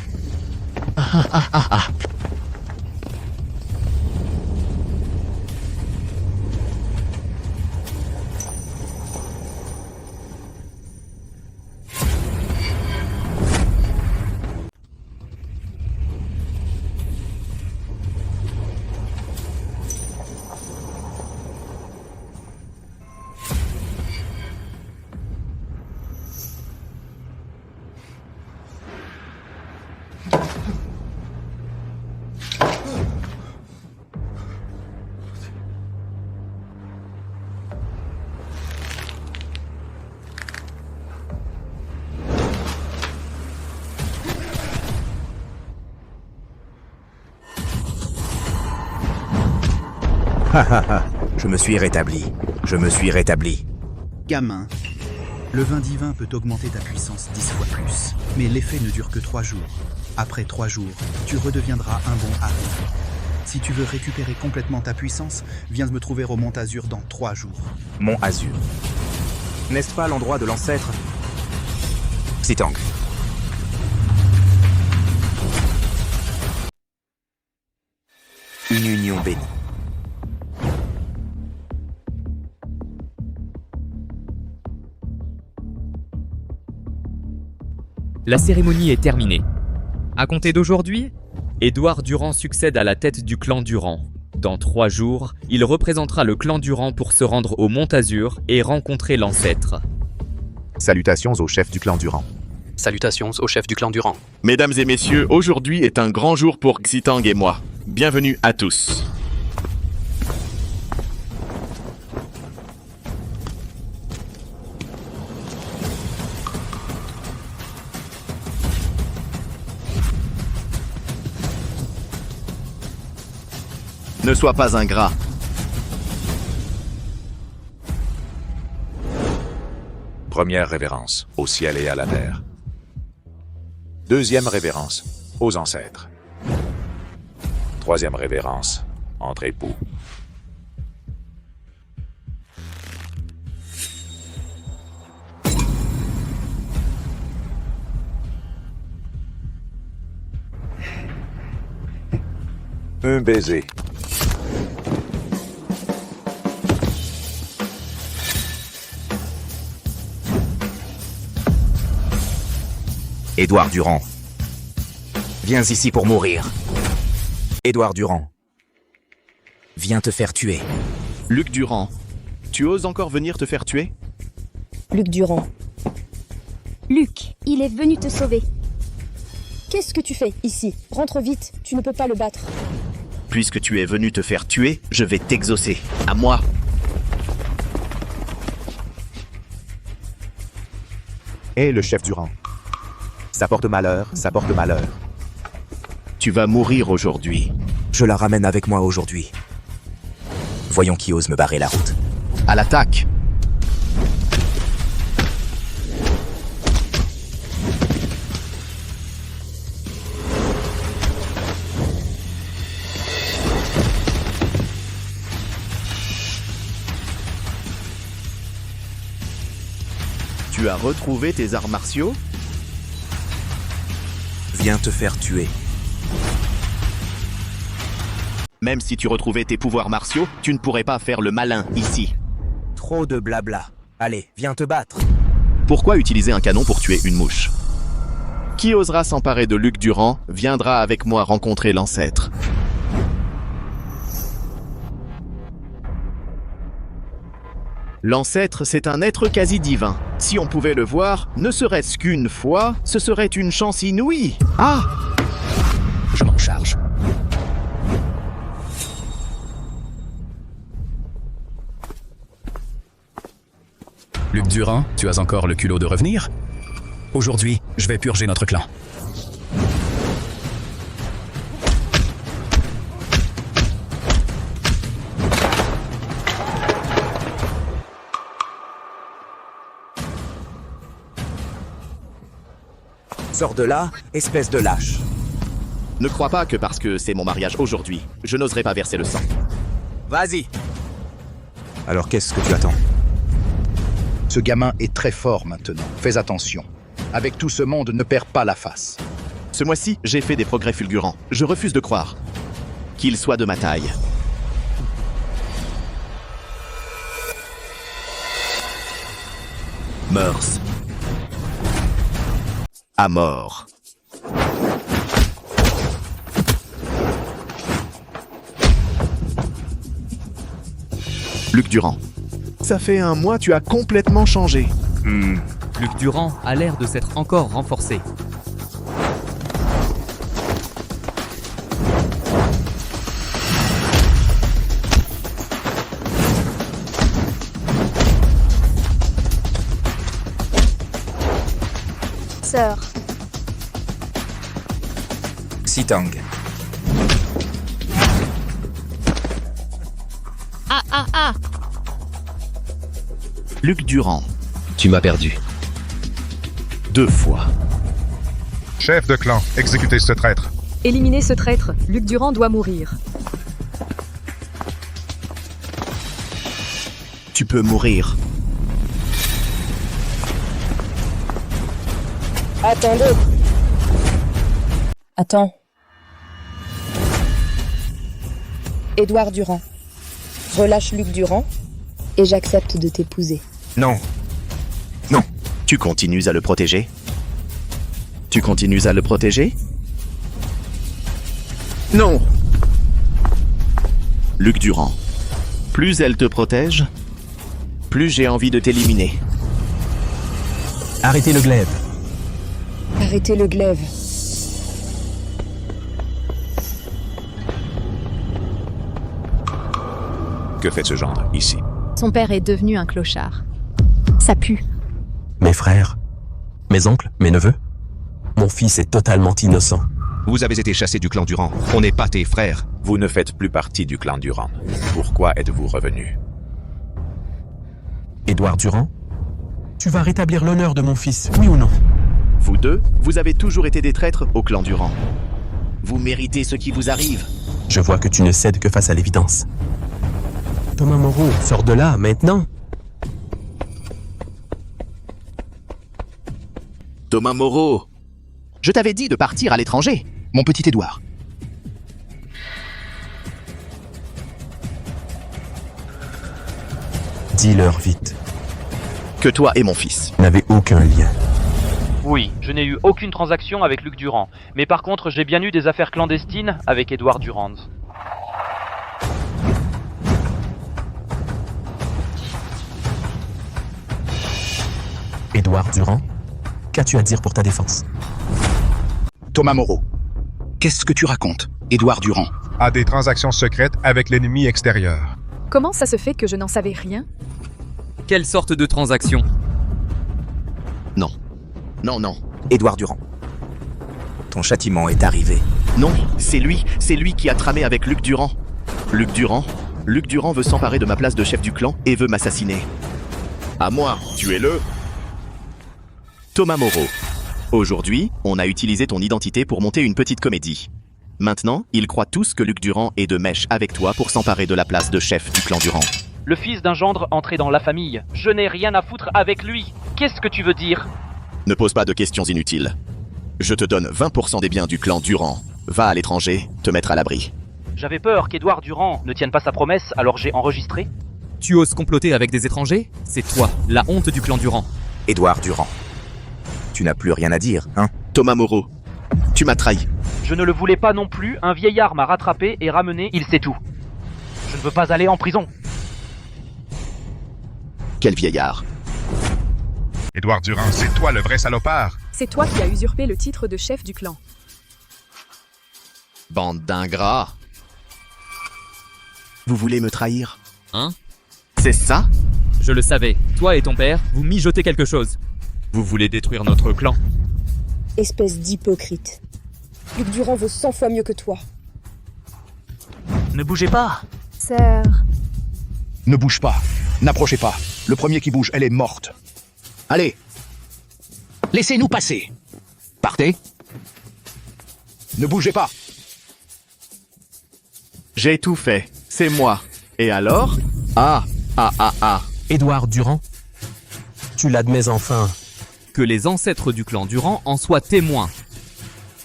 Je me suis rétabli. Je me suis rétabli. Gamin, Le vin divin peut augmenter ta puissance 10 fois plus, mais l'effet ne dure que 3 jours. Après 3 jours, tu redeviendras un bon arien. Si tu veux récupérer complètement ta puissance, viens me trouver au Mont Azur dans 3 jours. Mont Azur. N'est-ce pas l'endroit de l'ancêtre Sitang. Une union bénie. La cérémonie est terminée. À compter d'aujourd'hui, Édouard Durand succède à la tête du clan Durand. Dans 3 jours, il représentera le clan Durand pour se rendre au Mont Azur et rencontrer l'ancêtre. Salutations au chef du clan Durand. Salutations au chef du clan Durand. Mesdames et messieurs, aujourd'hui est un grand jour pour Xitang et moi. Bienvenue à tous. Ne sois pas ingrat. Première révérence, au ciel et à la terre. Deuxième révérence, aux ancêtres. Troisième révérence, entre époux. Un baiser. Édouard Durand. Viens ici pour mourir. Édouard Durand. Viens te faire tuer. Luc Durand, tu oses encore venir te faire tuer? Luc Durand. Luc, il est venu te sauver. Qu'est-ce que tu fais ici? Rentre vite, tu ne peux pas le battre. Puisque tu es venu te faire tuer, je vais t'exaucer. À moi. Et le chef Durand. Ça porte malheur, ça porte malheur. Tu vas mourir aujourd'hui. Je la ramène avec moi aujourd'hui. Voyons qui ose me barrer la route. À l'attaque! Tu as retrouvé tes arts martiaux? Viens te faire tuer. Même si tu retrouvais tes pouvoirs martiaux, tu ne pourrais pas faire le malin ici. Trop de blabla. Allez, viens te battre. Pourquoi utiliser un canon pour tuer une mouche? Qui osera s'emparer de Luc Durand viendra avec moi rencontrer l'ancêtre. L'ancêtre, c'est un être quasi divin. Si on pouvait le voir, ne serait-ce qu'une fois, ce serait une chance inouïe. Ah! Je m'en charge. Luc Durand, tu as encore le culot de revenir? Aujourd'hui, je vais purger notre clan. Sors de là, espèce de lâche. Ne crois pas que parce que c'est mon mariage aujourd'hui, je n'oserais pas verser le sang. Vas-y. Alors qu'est-ce que tu attends? Ce gamin est très fort maintenant, fais attention. Avec tout ce monde, ne perds pas la face. Ce mois-ci, j'ai fait des progrès fulgurants. Je refuse de croire qu'il soit de ma taille. Meurs. À mort. Luc Durand. Ça fait un mois, tu as complètement changé. Luc Durand a l'air de s'être encore renforcé. Sœur. Sitang. Ah ah ah! Luc Durand. Tu m'as perdu. 2 fois. Chef de clan, exécutez ce traître. Éliminez ce traître. Luc Durand doit mourir. Tu peux mourir. Attendez. Attends. Édouard Durand. Relâche Luc Durand et j'accepte de t'épouser. Non. Non. Tu continues à le protéger? Tu continues à le protéger? Non. Luc Durand. Plus elle te protège, plus j'ai envie de t'éliminer. Arrêtez le glaive. Arrêtez le glaive. Que fait ce gendre ici? Son père est devenu un clochard. Ça pue. Mes frères, mes oncles, mes neveux. Mon fils est totalement innocent. Vous avez été chassé du clan Durand. On n'est pas tes frères. Vous ne faites plus partie du clan Durand. Pourquoi êtes-vous revenu? Édouard Durand, tu vas rétablir l'honneur de mon fils, oui ou non? Vous deux, vous avez toujours été des traîtres au clan Durand. Vous méritez ce qui vous arrive. Je vois que tu ne cèdes que face à l'évidence. Thomas Moreau, sors de là, maintenant. Thomas Moreau, je t'avais dit de partir à l'étranger. Mon petit Édouard. Dis-leur vite. Que toi et mon fils n'avaient aucun lien. Oui, je n'ai eu aucune transaction avec Luc Durand. Mais par contre, j'ai bien eu des affaires clandestines avec Édouard Durand. Édouard Durand, qu'as-tu à dire pour ta défense? Thomas Moreau. Qu'est-ce que tu racontes, Édouard Durand? A des transactions secrètes avec l'ennemi extérieur. Comment ça se fait que je n'en savais rien? Quelle sorte de transaction? Non. Non, non. Édouard Durand. Ton châtiment est arrivé. Non, c'est lui qui a tramé avec Luc Durand. Luc Durand veut s'emparer de ma place de chef du clan et veut m'assassiner. À moi, tuez-le. Thomas Moreau. Aujourd'hui, on a utilisé ton identité pour monter une petite comédie. Maintenant, ils croient tous que Luc Durand est de mèche avec toi pour s'emparer de la place de chef du clan Durand. Le fils d'un gendre entré dans la famille. Je n'ai rien à foutre avec lui. Qu'est-ce que tu veux dire? Ne pose pas de questions inutiles. Je te donne 20% des biens du clan Durand. Va à l'étranger, te mettre à l'abri. J'avais peur qu'Édouard Durand ne tienne pas sa promesse, alors j'ai enregistré. Tu oses comploter avec des étrangers? C'est toi, la honte du clan Durand. Édouard Durand. Tu n'as plus rien à dire, hein? Thomas Moreau, tu m'as trahi. Je ne le voulais pas non plus, un vieillard m'a rattrapé et ramené, il sait tout. Je ne veux pas aller en prison. Quel vieillard? Édouard Durand, c'est toi le vrai salopard. C'est toi qui as usurpé le titre de chef du clan. Bande d'ingrats. Vous voulez me trahir? Hein? C'est ça? Je le savais. Toi et ton père, vous mijotez quelque chose. Vous voulez détruire notre clan? Espèce d'hypocrite. Luc Durand vaut 100 fois mieux que toi. Ne bougez pas. Sœur. Ne bouge pas. N'approchez pas. Le premier qui bouge, elle est morte. Allez. Laissez-nous passer. Partez. Ne bougez pas. J'ai tout fait. C'est moi. Et alors? Édouard Durand, tu l'admets enfin. Que les ancêtres du clan Durand en soient témoins.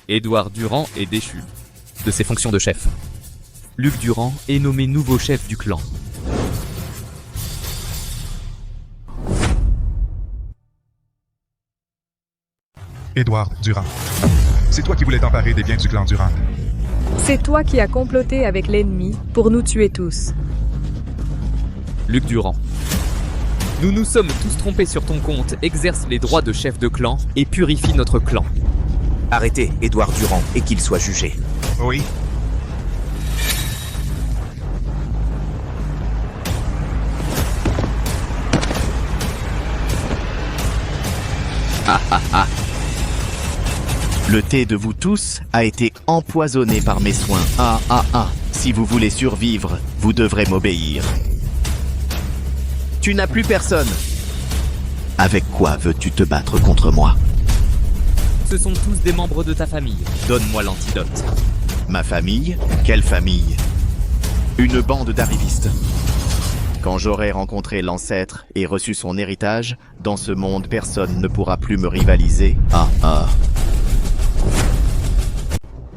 Édouard Durand est déchu de ses fonctions de chef. Luc Durand est nommé nouveau chef du clan. Édouard Durand. C'est toi qui voulais t'emparer des biens du clan Durand. C'est toi qui as comploté avec l'ennemi pour nous tuer tous. Luc Durand. Nous nous sommes tous trompés sur ton compte, exerce les droits de chef de clan et purifie notre clan. Arrêtez Édouard Durand et qu'il soit jugé. Oui. Le thé de vous tous a été empoisonné par mes soins. Si vous voulez survivre, vous devrez m'obéir. Tu n'as plus personne. Avec quoi veux-tu te battre contre moi? Ce sont tous des membres de ta famille. Donne-moi l'antidote. Ma famille? Quelle famille? Une bande d'arrivistes. Quand j'aurai rencontré l'ancêtre et reçu son héritage, dans ce monde, personne ne pourra plus me rivaliser.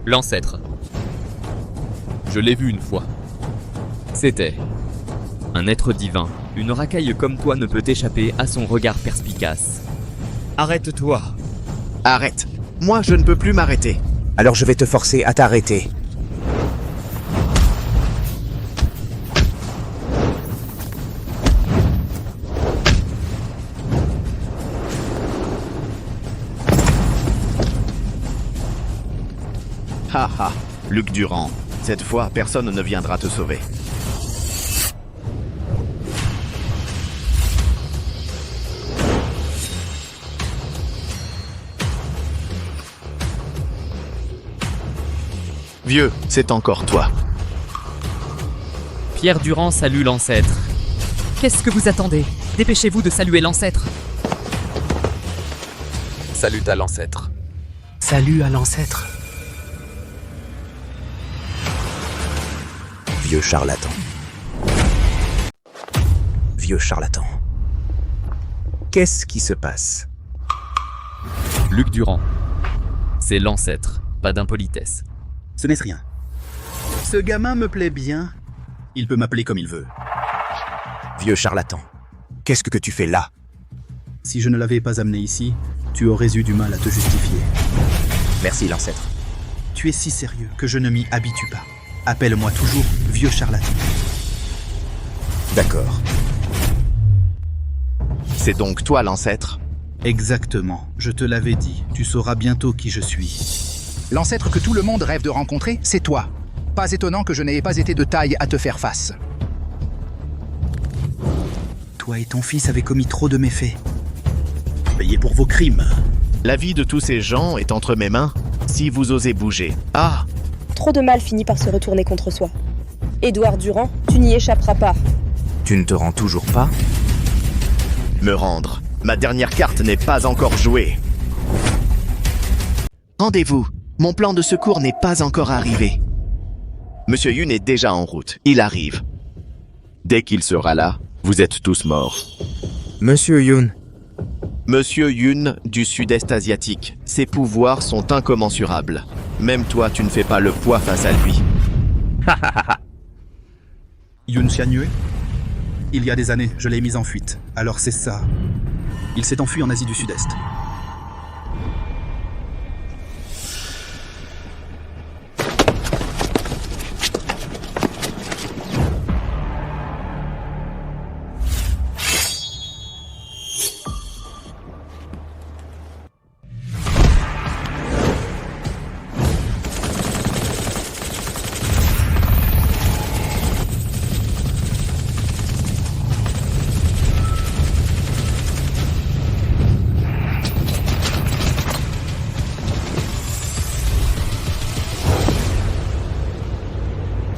L'ancêtre. Je l'ai vu une fois. C'était un être divin. Une racaille comme toi ne peut échapper à son regard perspicace. Arrête-toi. Arrête. Moi, je ne peux plus m'arrêter. Alors je vais te forcer à t'arrêter. Haha, Luc Durand. Cette fois, personne ne viendra te sauver. Vieux, c'est encore toi. Pierre Durand salue l'ancêtre. Qu'est-ce que vous attendez? Dépêchez-vous de saluer l'ancêtre. Salut à l'ancêtre. Salut à l'ancêtre. Vieux charlatan. Vieux charlatan. Qu'est-ce qui se passe? Luc Durand. C'est l'ancêtre, pas d'impolitesse. Ce n'est rien. Ce gamin me plaît bien. Il peut m'appeler comme il veut. Vieux charlatan. Qu'est-ce que tu fais là? Si je ne l'avais pas amené ici, tu aurais eu du mal à te justifier. Merci, l'ancêtre. Tu es si sérieux que je ne m'y habitue pas. Appelle-moi toujours vieux charlatan. D'accord. C'est donc toi l'ancêtre? Exactement. Je te l'avais dit. Tu sauras bientôt qui je suis. L'ancêtre que tout le monde rêve de rencontrer, c'est toi. Pas étonnant que je n'ai pas été de taille à te faire face. Toi et ton fils avez commis trop de méfaits. Payez pour vos crimes. La vie de tous ces gens est entre mes mains. Si vous osez bouger. Ah! Trop de mal finit par se retourner contre soi. Édouard Durand, tu n'y échapperas pas. Tu ne te rends toujours pas? Me rendre. Ma dernière carte n'est pas encore jouée. Rendez-vous. Mon plan de secours n'est pas encore arrivé. Monsieur Yun est déjà en route. Il arrive. Dès qu'il sera là, vous êtes tous morts. Monsieur Yun. Monsieur Yun du Sud-Est asiatique. Ses pouvoirs sont incommensurables. Même toi, tu ne fais pas le poids face à lui. Yun Xianyue? Il y a des années, je l'ai mis en fuite. Alors c'est ça. Il s'est enfui en Asie du Sud-Est.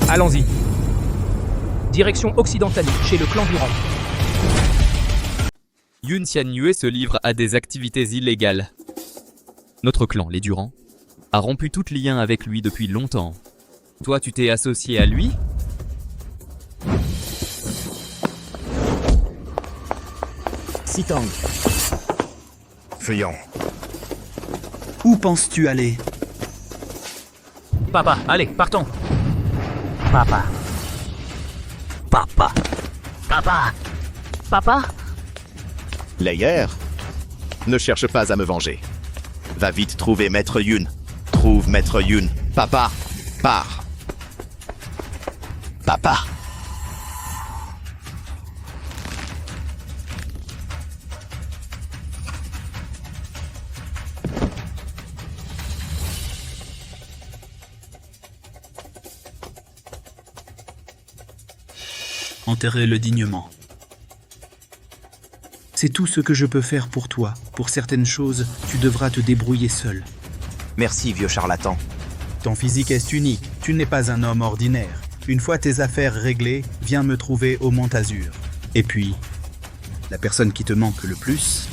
Allons-y. Direction occidentale, chez le clan Durand. Yun Xianyue se livre à des activités illégales. Notre clan, les Durand, a rompu tout lien avec lui depuis longtemps. Toi, tu t'es associé à lui? Sitang. Fuyons. Où penses-tu aller? Papa, allez, partons. Papa. Papa. Papa. Papa. Layer, ne cherche pas à me venger. Va vite trouver Maître Yun. Trouve Maître Yun. Papa, pars. Papa. Enterrez-le dignement. C'est tout ce que je peux faire pour toi. Pour certaines choses, tu devras te débrouiller seul. Merci, vieux charlatan. Ton physique est unique. Tu n'es pas un homme ordinaire. Une fois tes affaires réglées, viens me trouver au Mont Azur. Et puis, la personne qui te manque le plus,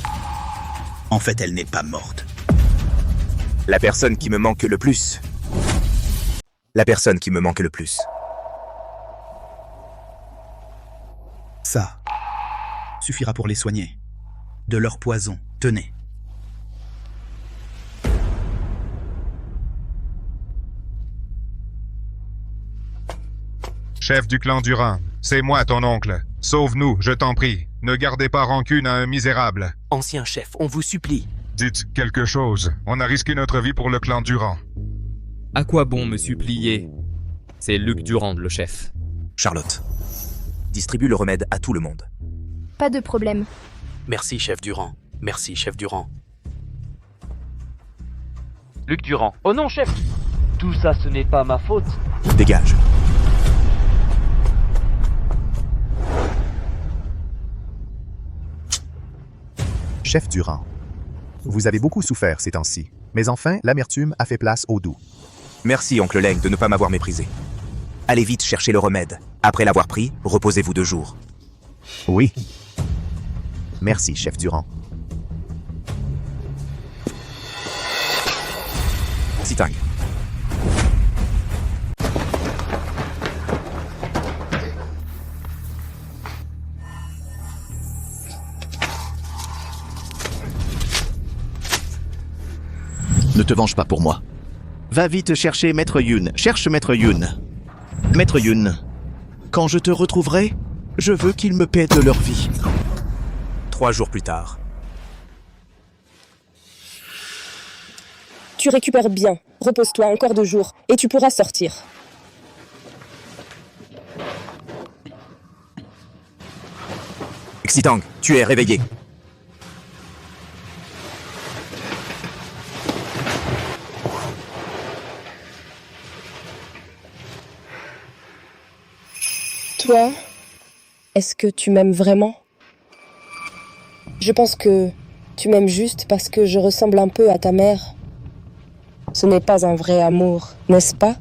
en fait, elle n'est pas morte. La personne qui me manque le plus. La personne qui me manque le plus. Ça suffira pour les soigner. De leur poison, tenez. Chef du clan Durand, c'est moi ton oncle. Sauve-nous, je t'en prie. Ne gardez pas rancune à un misérable. Ancien chef, on vous supplie. Dites quelque chose. On a risqué notre vie pour le clan Durand. À quoi bon me supplier? C'est Luc Durand, le chef. Charlotte, distribue le remède à tout le monde. Pas de problème. Merci, chef Durand. Merci, chef Durand. Luc Durand. Oh non, chef! Tout ça, ce n'est pas ma faute. Dégage. Chef Durand, vous avez beaucoup souffert ces temps-ci, mais enfin, l'amertume a fait place au doux. Merci, oncle Leng, de ne pas m'avoir méprisé. Allez vite chercher le remède. Après l'avoir pris, reposez-vous 2 jours. Oui. Merci, chef Durand. Sitang. Ne te venge pas pour moi. Va vite chercher Maître Yun. Cherche Maître Yun. Maître Yun, quand je te retrouverai, je veux qu'ils me paient de leur vie. 3 jours plus tard. Tu récupères bien. Repose-toi encore 2 jours et tu pourras sortir. Xitang, tu es réveillé. Toi, est-ce que tu m'aimes vraiment? Je pense que tu m'aimes juste parce que je ressemble un peu à ta mère. Ce n'est pas un vrai amour, n'est-ce pas?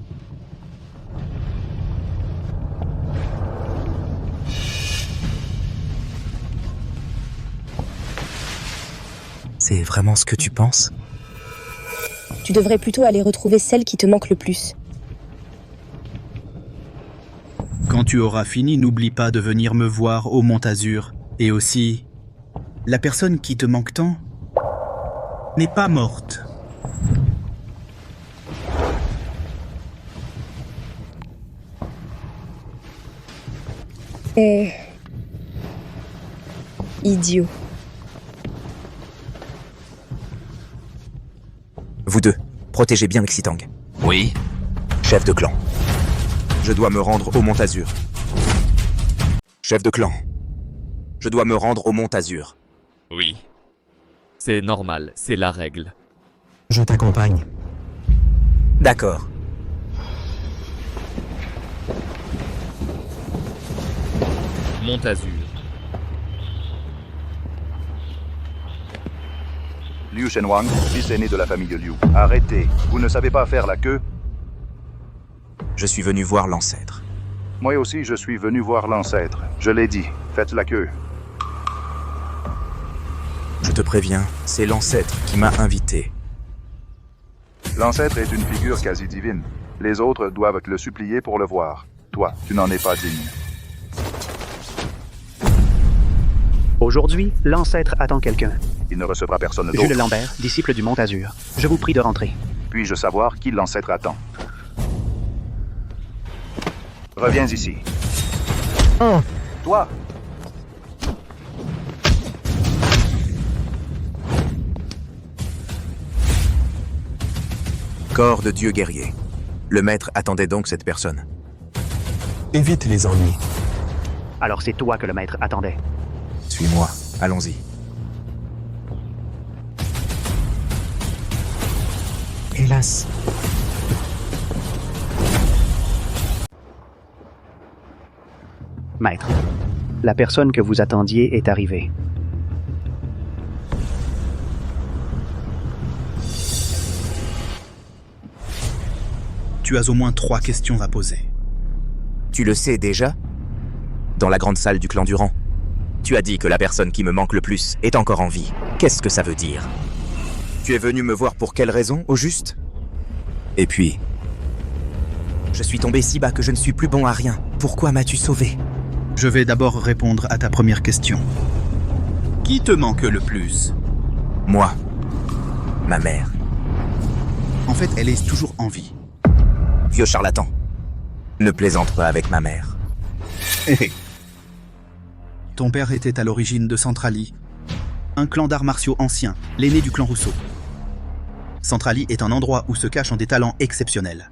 C'est vraiment ce que tu penses? Tu devrais plutôt aller retrouver celle qui te manque le plus. Quand tu auras fini, n'oublie pas de venir me voir au Mont Azur. Et aussi, la personne qui te manque tant n'est pas morte. Idiot. Vous deux, protégez bien Xitang. Oui. Chef de clan. Je dois me rendre au Mont Azur. Chef de clan. Je dois me rendre au Mont Azur. Oui. C'est normal, c'est la règle. Je t'accompagne. D'accord. Mont Azur. Liu Shenwang, fils aîné de la famille Liu. Arrêtez, vous ne savez pas faire la queue? Je suis venu voir l'ancêtre. Moi aussi, je suis venu voir l'ancêtre. Je l'ai dit, faites la queue. Je te préviens, c'est l'ancêtre qui m'a invité. L'ancêtre est une figure quasi divine. Les autres doivent le supplier pour le voir. Toi, tu n'en es pas digne. Aujourd'hui, l'ancêtre attend quelqu'un. Il ne recevra personne d'autre. Jules Lambert, disciple du Mont Azur. Je vous prie de rentrer. Puis-je savoir qui l'ancêtre attend? Reviens ici. Toi! Corps de Dieu guerrier. Le maître attendait donc cette personne. Évite les ennuis. Alors c'est toi que le maître attendait. Suis-moi, allons-y. Hélas. Maître, la personne que vous attendiez est arrivée. Tu as au moins 3 questions à poser. Tu le sais déjà? Dans la grande salle du clan Durand. Tu as dit que la personne qui me manque le plus est encore en vie. Qu'est-ce que ça veut dire? Tu es venu me voir pour quelle raison, au juste? Et puis... Je suis tombé si bas que je ne suis plus bon à rien. Pourquoi m'as-tu sauvé? Je vais d'abord répondre à ta première question. Qui te manque le plus? Moi. Ma mère. En fait, elle est toujours en vie. Vieux charlatan. Ne plaisante pas avec ma mère. Ton père était à l'origine de Centralie, un clan d'arts martiaux ancien, l'aîné du clan Rousseau. Centralie est un endroit où se cachent des talents exceptionnels.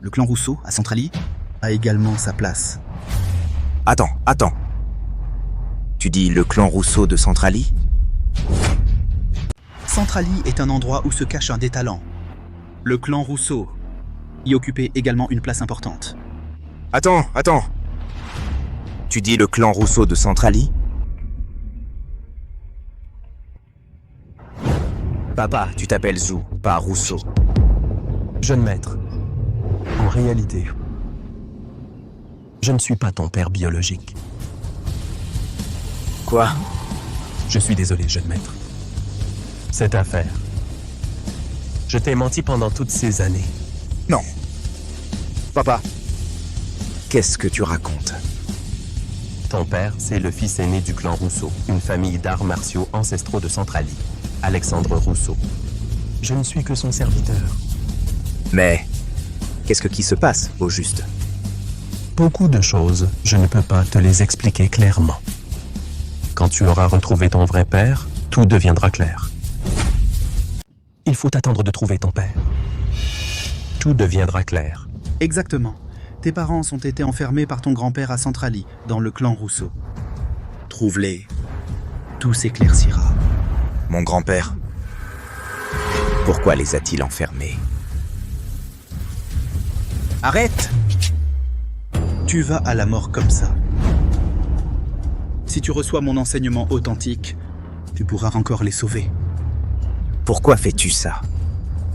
Le clan Rousseau, à Centralie, a également sa place. Attends. Tu dis le clan Rousseau de Centralie? Centralie est un endroit où se cachent des talents. Le clan Rousseau y occupait également une place importante. Attends. Tu dis le clan Rousseau de Centralie? Papa, tu t'appelles Zou, pas Rousseau. Jeune maître, en réalité, je ne suis pas ton père biologique. Quoi? Je suis désolé, jeune maître. Cette affaire, je t'ai menti pendant toutes ces années. Non. Papa, qu'est-ce que tu racontes? Ton père, c'est le fils aîné du clan Rousseau, une famille d'arts martiaux ancestraux de Centralie, Alexandre Rousseau. Je ne suis que son serviteur. Mais qu'est-ce qui se passe, au juste? Beaucoup de choses, je ne peux pas te les expliquer clairement. Quand tu auras retrouvé ton vrai père, tout deviendra clair. Il faut attendre de trouver ton père. Tout deviendra clair. Exactement. Tes parents ont été enfermés par ton grand-père à Centralie, dans le clan Rousseau. Trouve-les. Tout s'éclaircira. Mon grand-père? Pourquoi les a-t-il enfermés? Arrête! Tu vas à la mort comme ça. Si tu reçois mon enseignement authentique, tu pourras encore les sauver. Pourquoi fais-tu ça?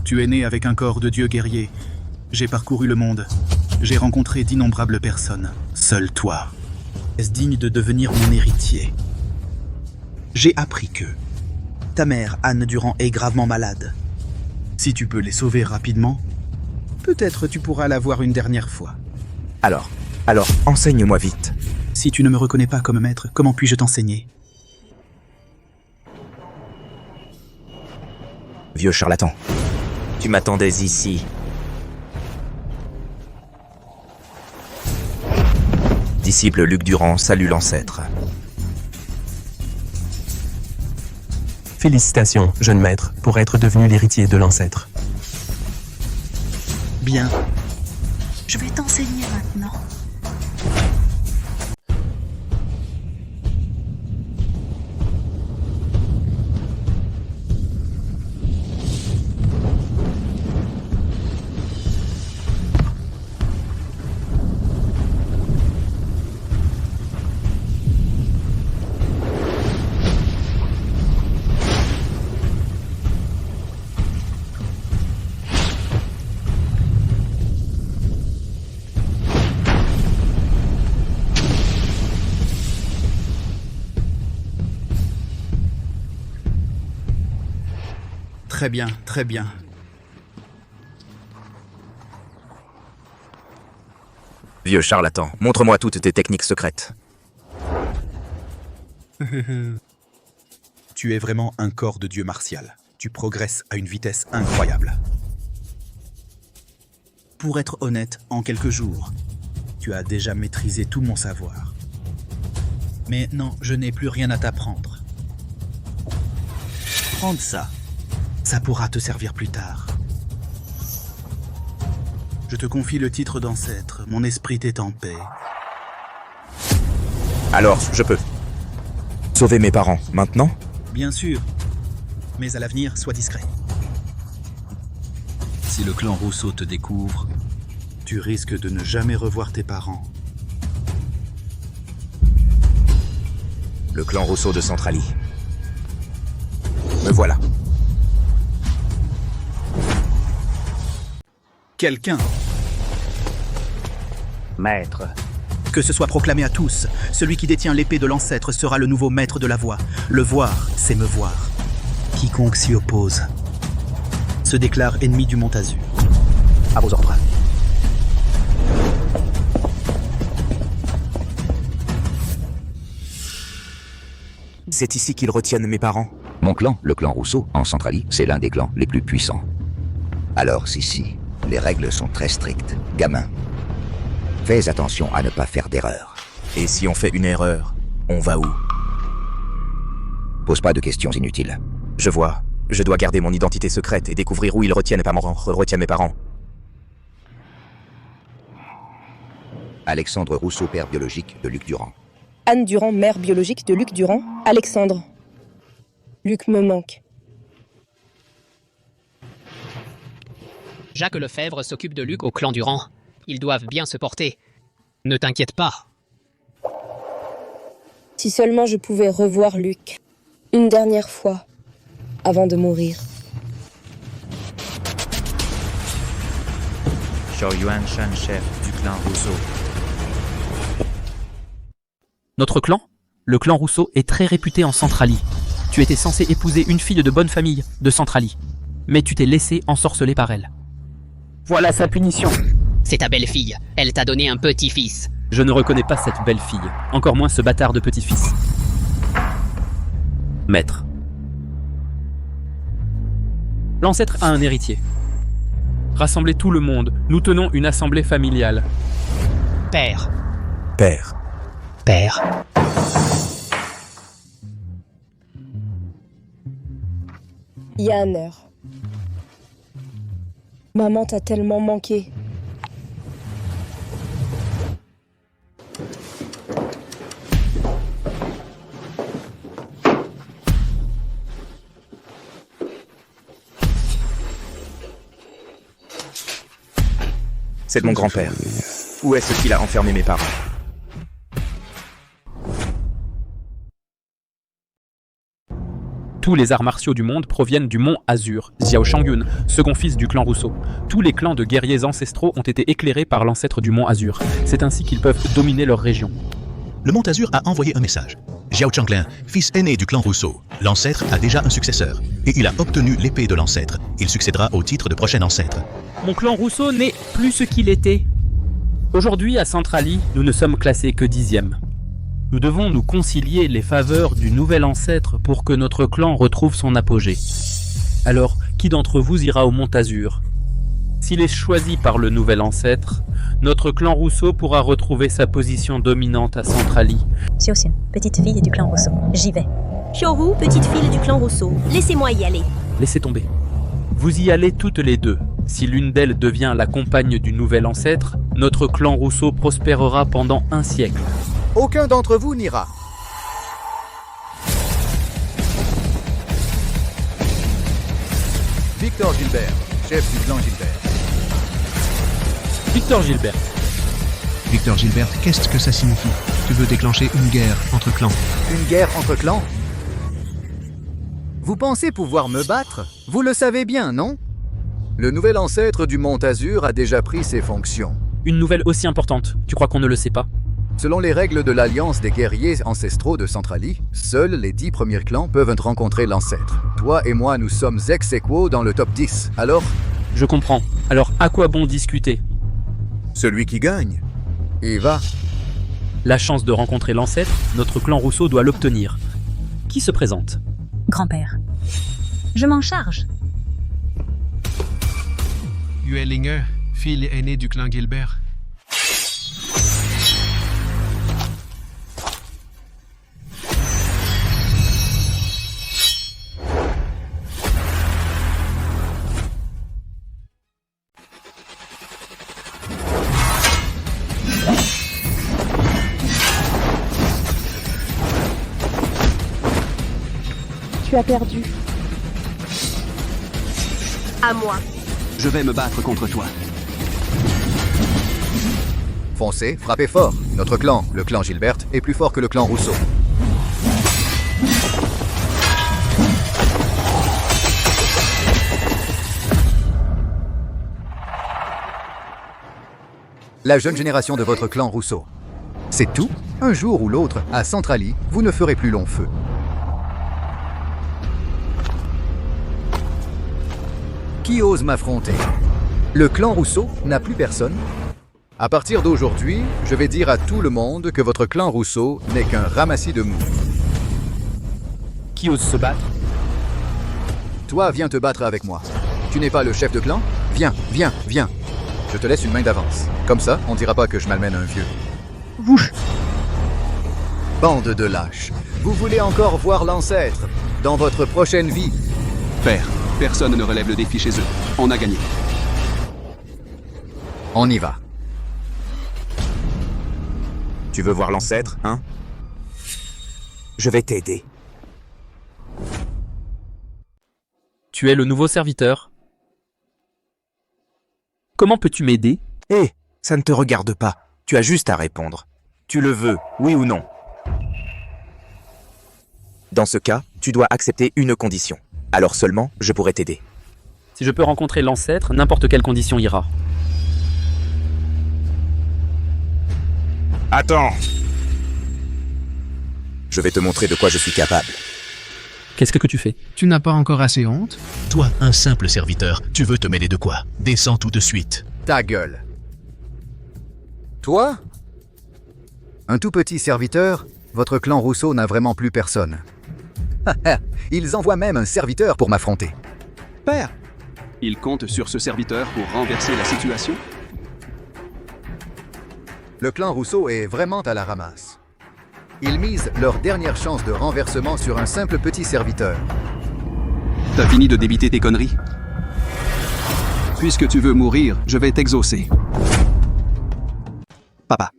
Tu es né avec un corps de dieu guerrier. J'ai parcouru le monde. J'ai rencontré d'innombrables personnes. Seul toi. Est-ce digne de devenir mon héritier? J'ai appris que ta mère, Anne Durand, est gravement malade. Si tu peux les sauver rapidement, peut-être tu pourras la voir une dernière fois. Alors, enseigne-moi vite. Si tu ne me reconnais pas comme maître, comment puis-je t'enseigner? Vieux charlatan, tu m'attendais ici. Disciple Luc Durand, salue l'ancêtre. Félicitations, jeune maître, pour être devenu l'héritier de l'ancêtre. Bien. Je vais t'enseigner maintenant. Très bien, très bien. Vieux charlatan, montre-moi toutes tes techniques secrètes. Tu es vraiment un corps de dieu martial. Tu progresses à une vitesse incroyable. Pour être honnête, en quelques jours, tu as déjà maîtrisé tout mon savoir. Mais non, je n'ai plus rien à t'apprendre. Prends ça. Ça pourra te servir plus tard. Je te confie le titre d'ancêtre. Mon esprit est en paix. Alors, je peux sauver mes parents, maintenant? Bien sûr. Mais à l'avenir, sois discret. Si le clan Rousseau te découvre, tu risques de ne jamais revoir tes parents. Le clan Rousseau de Centralie. Me voilà. Quelqu'un. Maître. Que ce soit proclamé à tous, celui qui détient l'épée de l'ancêtre sera le nouveau maître de la voie. Le voir, c'est me voir. Quiconque s'y oppose se déclare ennemi du Mont Azur. À vos ordres. C'est ici qu'ils retiennent mes parents. Mon clan, le clan Rousseau, en Centralie, c'est l'un des clans les plus puissants. Alors, Sissi, les règles sont très strictes. Gamin, fais attention à ne pas faire d'erreur. Et si on fait une erreur, on va où? Pose pas de questions inutiles. Je vois. Je dois garder mon identité secrète et découvrir où ils retiennent mes parents. Alexandre Rousseau, père biologique de Luc Durand. Anne Durand, mère biologique de Luc Durand. Alexandre. Luc me manque. Jacques Lefebvre s'occupe de Luc au clan Durand. Ils doivent bien se porter. Ne t'inquiète pas. Si seulement je pouvais revoir Luc. Une dernière fois. Avant de mourir. Zhao Yuanshan, chef du clan Rousseau. Notre clan, le clan Rousseau, est très réputé en Centralie. Tu étais censé épouser une fille de bonne famille de Centralie. Mais tu t'es laissé ensorceler par elle. Voilà sa punition. C'est ta belle-fille. Elle t'a donné un petit-fils. Je ne reconnais pas cette belle fille. Encore moins ce bâtard de petit-fils. Maître. L'ancêtre a un héritier. Rassemblez tout le monde. Nous tenons une assemblée familiale. Père. Père. Père. Il y a une heure. Maman t'a tellement manqué. C'est de mon grand-père. Où est-ce qu'il a enfermé mes parents? Tous les arts martiaux du monde proviennent du Mont Azur, Xiao Shangyun, second fils du clan Rousseau. Tous les clans de guerriers ancestraux ont été éclairés par l'ancêtre du Mont Azur. C'est ainsi qu'ils peuvent dominer leur région. Le Mont Azur a envoyé un message. Xiao Changlin, fils aîné du clan Rousseau, l'ancêtre a déjà un successeur. Et il a obtenu l'épée de l'ancêtre. Il succédera au titre de prochain ancêtre. Mon clan Rousseau n'est plus ce qu'il était. Aujourd'hui, à Centralie, nous ne sommes classés que 10e. Nous devons nous concilier les faveurs du nouvel ancêtre pour que notre clan retrouve son apogée. Alors, qui d'entre vous ira au Mont Azur? S'il est choisi par le nouvel ancêtre, notre clan Rousseau pourra retrouver sa position dominante à Centralie. Xiaoxun, petite fille du clan Rousseau. J'y vais. Xiaoru, petite fille du clan Rousseau. Laissez-moi y aller. Laissez tomber. Vous y allez toutes les deux. Si l'une d'elles devient la compagne du nouvel ancêtre, notre clan Rousseau prospérera pendant un siècle. Aucun d'entre vous n'ira. Victor Gilbert, chef du clan Gilbert. Victor Gilbert. Victor Gilbert, qu'est-ce que ça signifie? Tu veux déclencher une guerre entre clans? Une guerre entre clans? Vous pensez pouvoir me battre? Vous le savez bien, non? Le nouvel ancêtre du Mont Azur a déjà pris ses fonctions. Une nouvelle aussi importante, tu crois qu'on ne le sait pas? Selon les règles de l'Alliance des guerriers ancestraux de Centralie, seuls les 10 premiers clans peuvent rencontrer l'ancêtre. Toi et moi, nous sommes ex aequo dans le top 10, alors? Je comprends. Alors, à quoi bon discuter? Celui qui gagne, y va. La chance de rencontrer l'ancêtre, notre clan Rousseau doit l'obtenir. Qui se présente? Grand-père. Je m'en charge. Yuelinger, fille aînée du clan Gilbert. Tu as perdu. À moi. Je vais me battre contre toi. Foncez, frappez fort. Notre clan, le clan Gilbert, est plus fort que le clan Rousseau. La jeune génération de votre clan Rousseau. C'est tout? Un jour ou l'autre, à Centralie, vous ne ferez plus long feu. Qui ose m'affronter? Le clan Rousseau n'a plus personne? À partir d'aujourd'hui, je vais dire à tout le monde que votre clan Rousseau n'est qu'un ramassis de mou. Qui ose se battre? Toi, viens te battre avec moi. Tu n'es pas le chef de clan? Viens, viens, viens. Je te laisse une main d'avance. Comme ça, on dira pas que je malmène un vieux. Wouch! Bande de lâches. Vous voulez encore voir l'ancêtre dans votre prochaine vie? Père, personne ne relève le défi chez eux. On a gagné. On y va. Tu veux voir l'ancêtre, hein? Je vais t'aider. Tu es le nouveau serviteur. Comment peux-tu m'aider? Hé, ça ne te regarde pas. Tu as juste à répondre. Tu le veux, oui ou non? Dans ce cas, tu dois accepter une condition. Alors seulement, je pourrai t'aider. Si je peux rencontrer l'ancêtre, n'importe quelle condition ira. Attends! Je vais te montrer de quoi je suis capable. Qu'est-ce que tu fais? Tu n'as pas encore assez honte? Toi, un simple serviteur, tu veux te mêler de quoi? Descends tout de suite. Ta gueule. Toi? Un tout petit serviteur? Votre clan Rousseau n'a vraiment plus personne. Ils envoient même un serviteur pour m'affronter. Père! Il compte sur ce serviteur pour renverser la situation? Le clan Rousseau est vraiment à la ramasse. Ils misent leur dernière chance de renversement sur un simple petit serviteur. T'as fini de débiter tes conneries? Puisque tu veux mourir, je vais t'exaucer. Papa.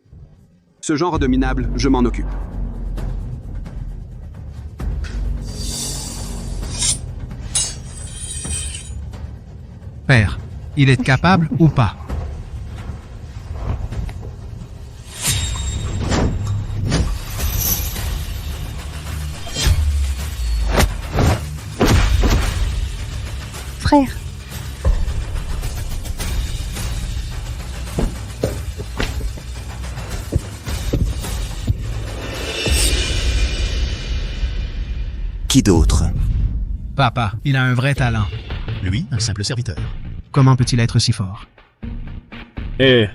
Ce genre de minable, je m'en occupe. Père, il est capable ou pas? Frère. Qui d'autre? Papa, il a un vrai talent. Lui, un simple serviteur. Comment peut-il être si fort? Eh,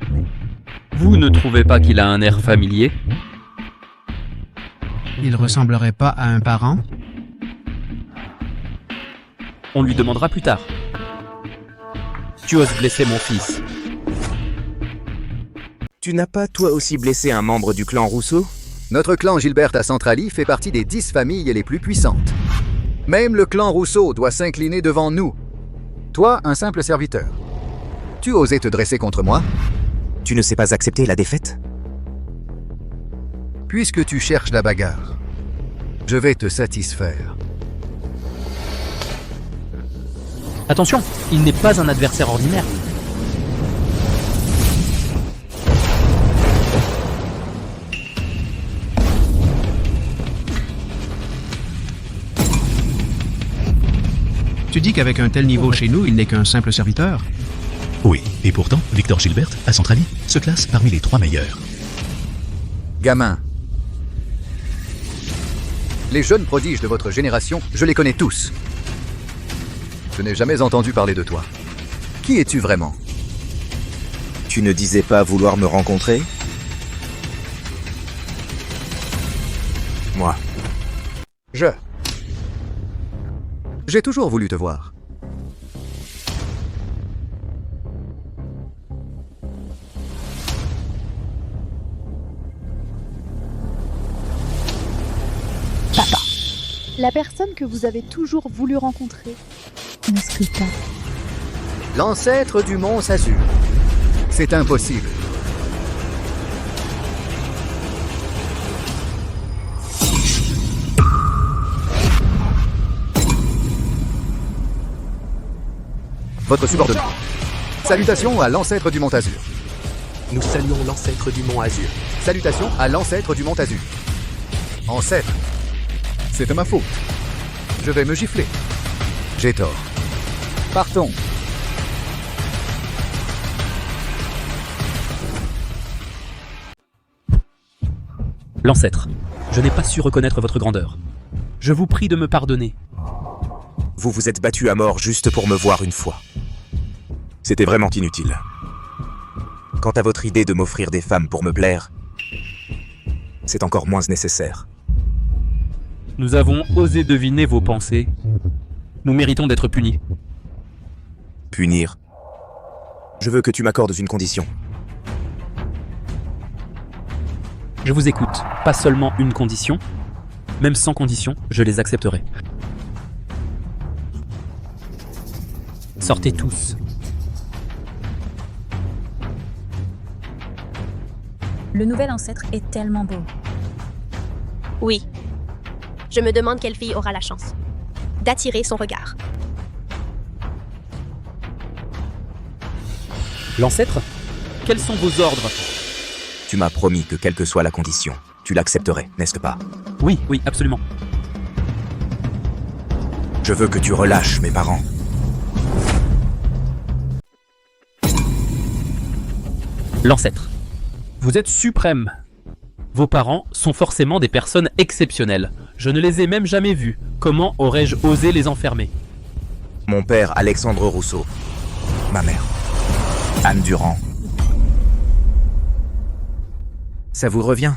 vous ne trouvez pas qu'il a un air familier? Il ressemblerait pas à un parent? On lui demandera plus tard. Tu oses blesser mon fils. Tu n'as pas toi aussi blessé un membre du clan Rousseau? Notre clan Gilbert à Centralie fait partie des 10 familles les plus puissantes. Même le clan Rousseau doit s'incliner devant nous. Toi, un simple serviteur. Tu osais te dresser contre moi? Tu ne sais pas accepter la défaite? Puisque tu cherches la bagarre, je vais te satisfaire. Attention, il n'est pas un adversaire ordinaire. Tu dis qu'avec un tel niveau chez nous, il n'est qu'un simple serviteur? Oui, et pourtant, Victor Gilbert, à Centralie, se classe parmi les 3 meilleurs. Gamin. Les jeunes prodiges de votre génération, je les connais tous. Je n'ai jamais entendu parler de toi. Qui es-tu vraiment? Tu ne disais pas vouloir me rencontrer? Moi. J'ai toujours voulu te voir. Papa. La personne que vous avez toujours voulu rencontrer. N'est-ce que pas? L'ancêtre du mont Sazur. C'est impossible. Votre subordonné. Salutations à l'ancêtre du Mont Azur. Nous saluons l'ancêtre du Mont Azur. Salutations à l'ancêtre du Mont Azur. Ancêtre. C'est de ma faute. Je vais me gifler. J'ai tort. Partons. L'ancêtre, je n'ai pas su reconnaître votre grandeur. Je vous prie de me pardonner. Vous vous êtes battu à mort juste pour me voir une fois. C'était vraiment inutile. Quant à votre idée de m'offrir des femmes pour me plaire, c'est encore moins nécessaire. Nous avons osé deviner vos pensées. Nous méritons d'être punis. Punir? Je veux que tu m'accordes une condition. Je vous écoute. Pas seulement une condition. Même sans condition, je les accepterai. Sortez tous. Le nouvel ancêtre est tellement beau. Oui. Je me demande quelle fille aura la chance d'attirer son regard. L'ancêtre? Quels sont vos ordres? Tu m'as promis que quelle que soit la condition, tu l'accepterais, n'est-ce pas? Oui, absolument. Je veux que tu relâches mes parents. L'ancêtre. Vous êtes suprême. Vos parents sont forcément des personnes exceptionnelles. Je ne les ai même jamais vus. Comment aurais-je osé les enfermer? Mon père, Alexandre Rousseau. Ma mère, Anne Durand. Ça vous revient?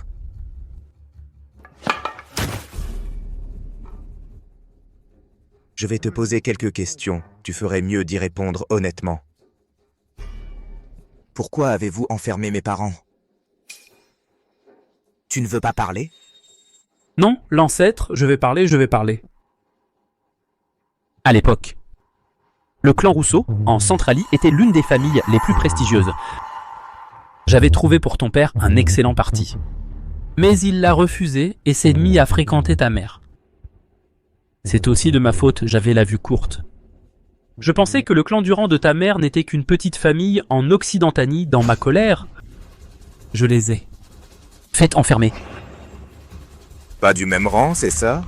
Je vais te poser quelques questions. Tu ferais mieux d'y répondre honnêtement. Pourquoi avez-vous enfermé mes parents? Tu ne veux pas parler? Non, l'ancêtre, je vais parler. À l'époque, le clan Rousseau, en Centralie, était l'une des familles les plus prestigieuses. J'avais trouvé pour ton père un excellent parti. Mais il l'a refusé et s'est mis à fréquenter ta mère. C'est aussi de ma faute, j'avais la vue courte. Je pensais que le clan Durand de ta mère n'était qu'une petite famille en Occidentanie. Dans ma colère, je les ai faites enfermer. Pas du même rang, c'est ça?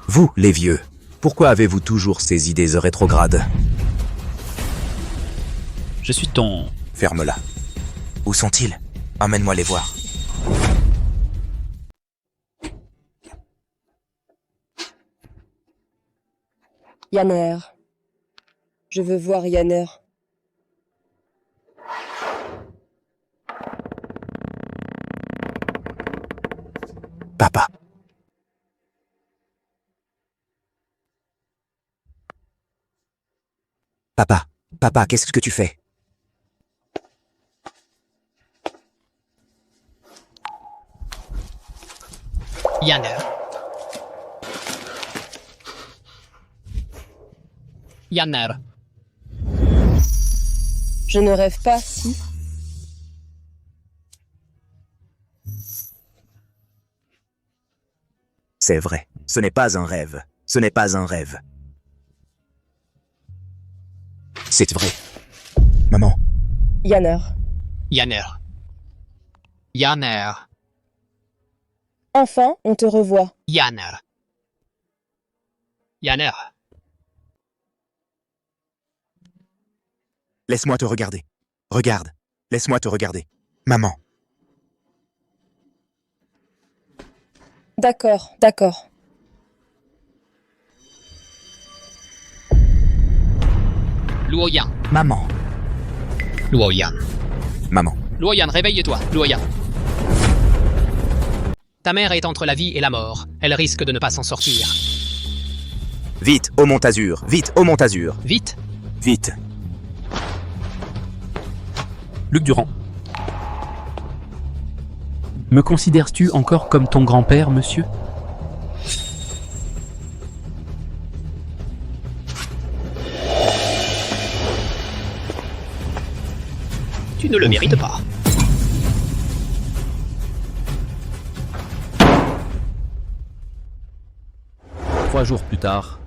Vous, les vieux, pourquoi avez-vous toujours ces idées rétrogrades? Je suis ton... Ferme-la. Où sont-ils? Emmène-moi les voir. Yanner. Je veux voir Yanner. Papa. Papa, qu'est-ce que tu fais? Yanner. Yanner. Je ne rêve pas, si. C'est vrai, ce n'est pas un rêve. Ce n'est pas un rêve. C'est vrai. Maman. Yanner. Yanner. Yanner. Enfin, on te revoit. Yanner. Yanner. Laisse-moi te regarder. Regarde. Laisse-moi te regarder. Maman. D'accord. Luoyan. Maman. Luoyan. Maman. Luoyan, réveille-toi. Luoyan. Ta mère est entre la vie et la mort. Elle risque de ne pas s'en sortir. Vite, au Montazur. Vite, au Montazur. Vite. Vite. Luc Durand. Me considères-tu encore comme ton grand-père, monsieur? Tu ne le mérites pas. Trois jours plus tard.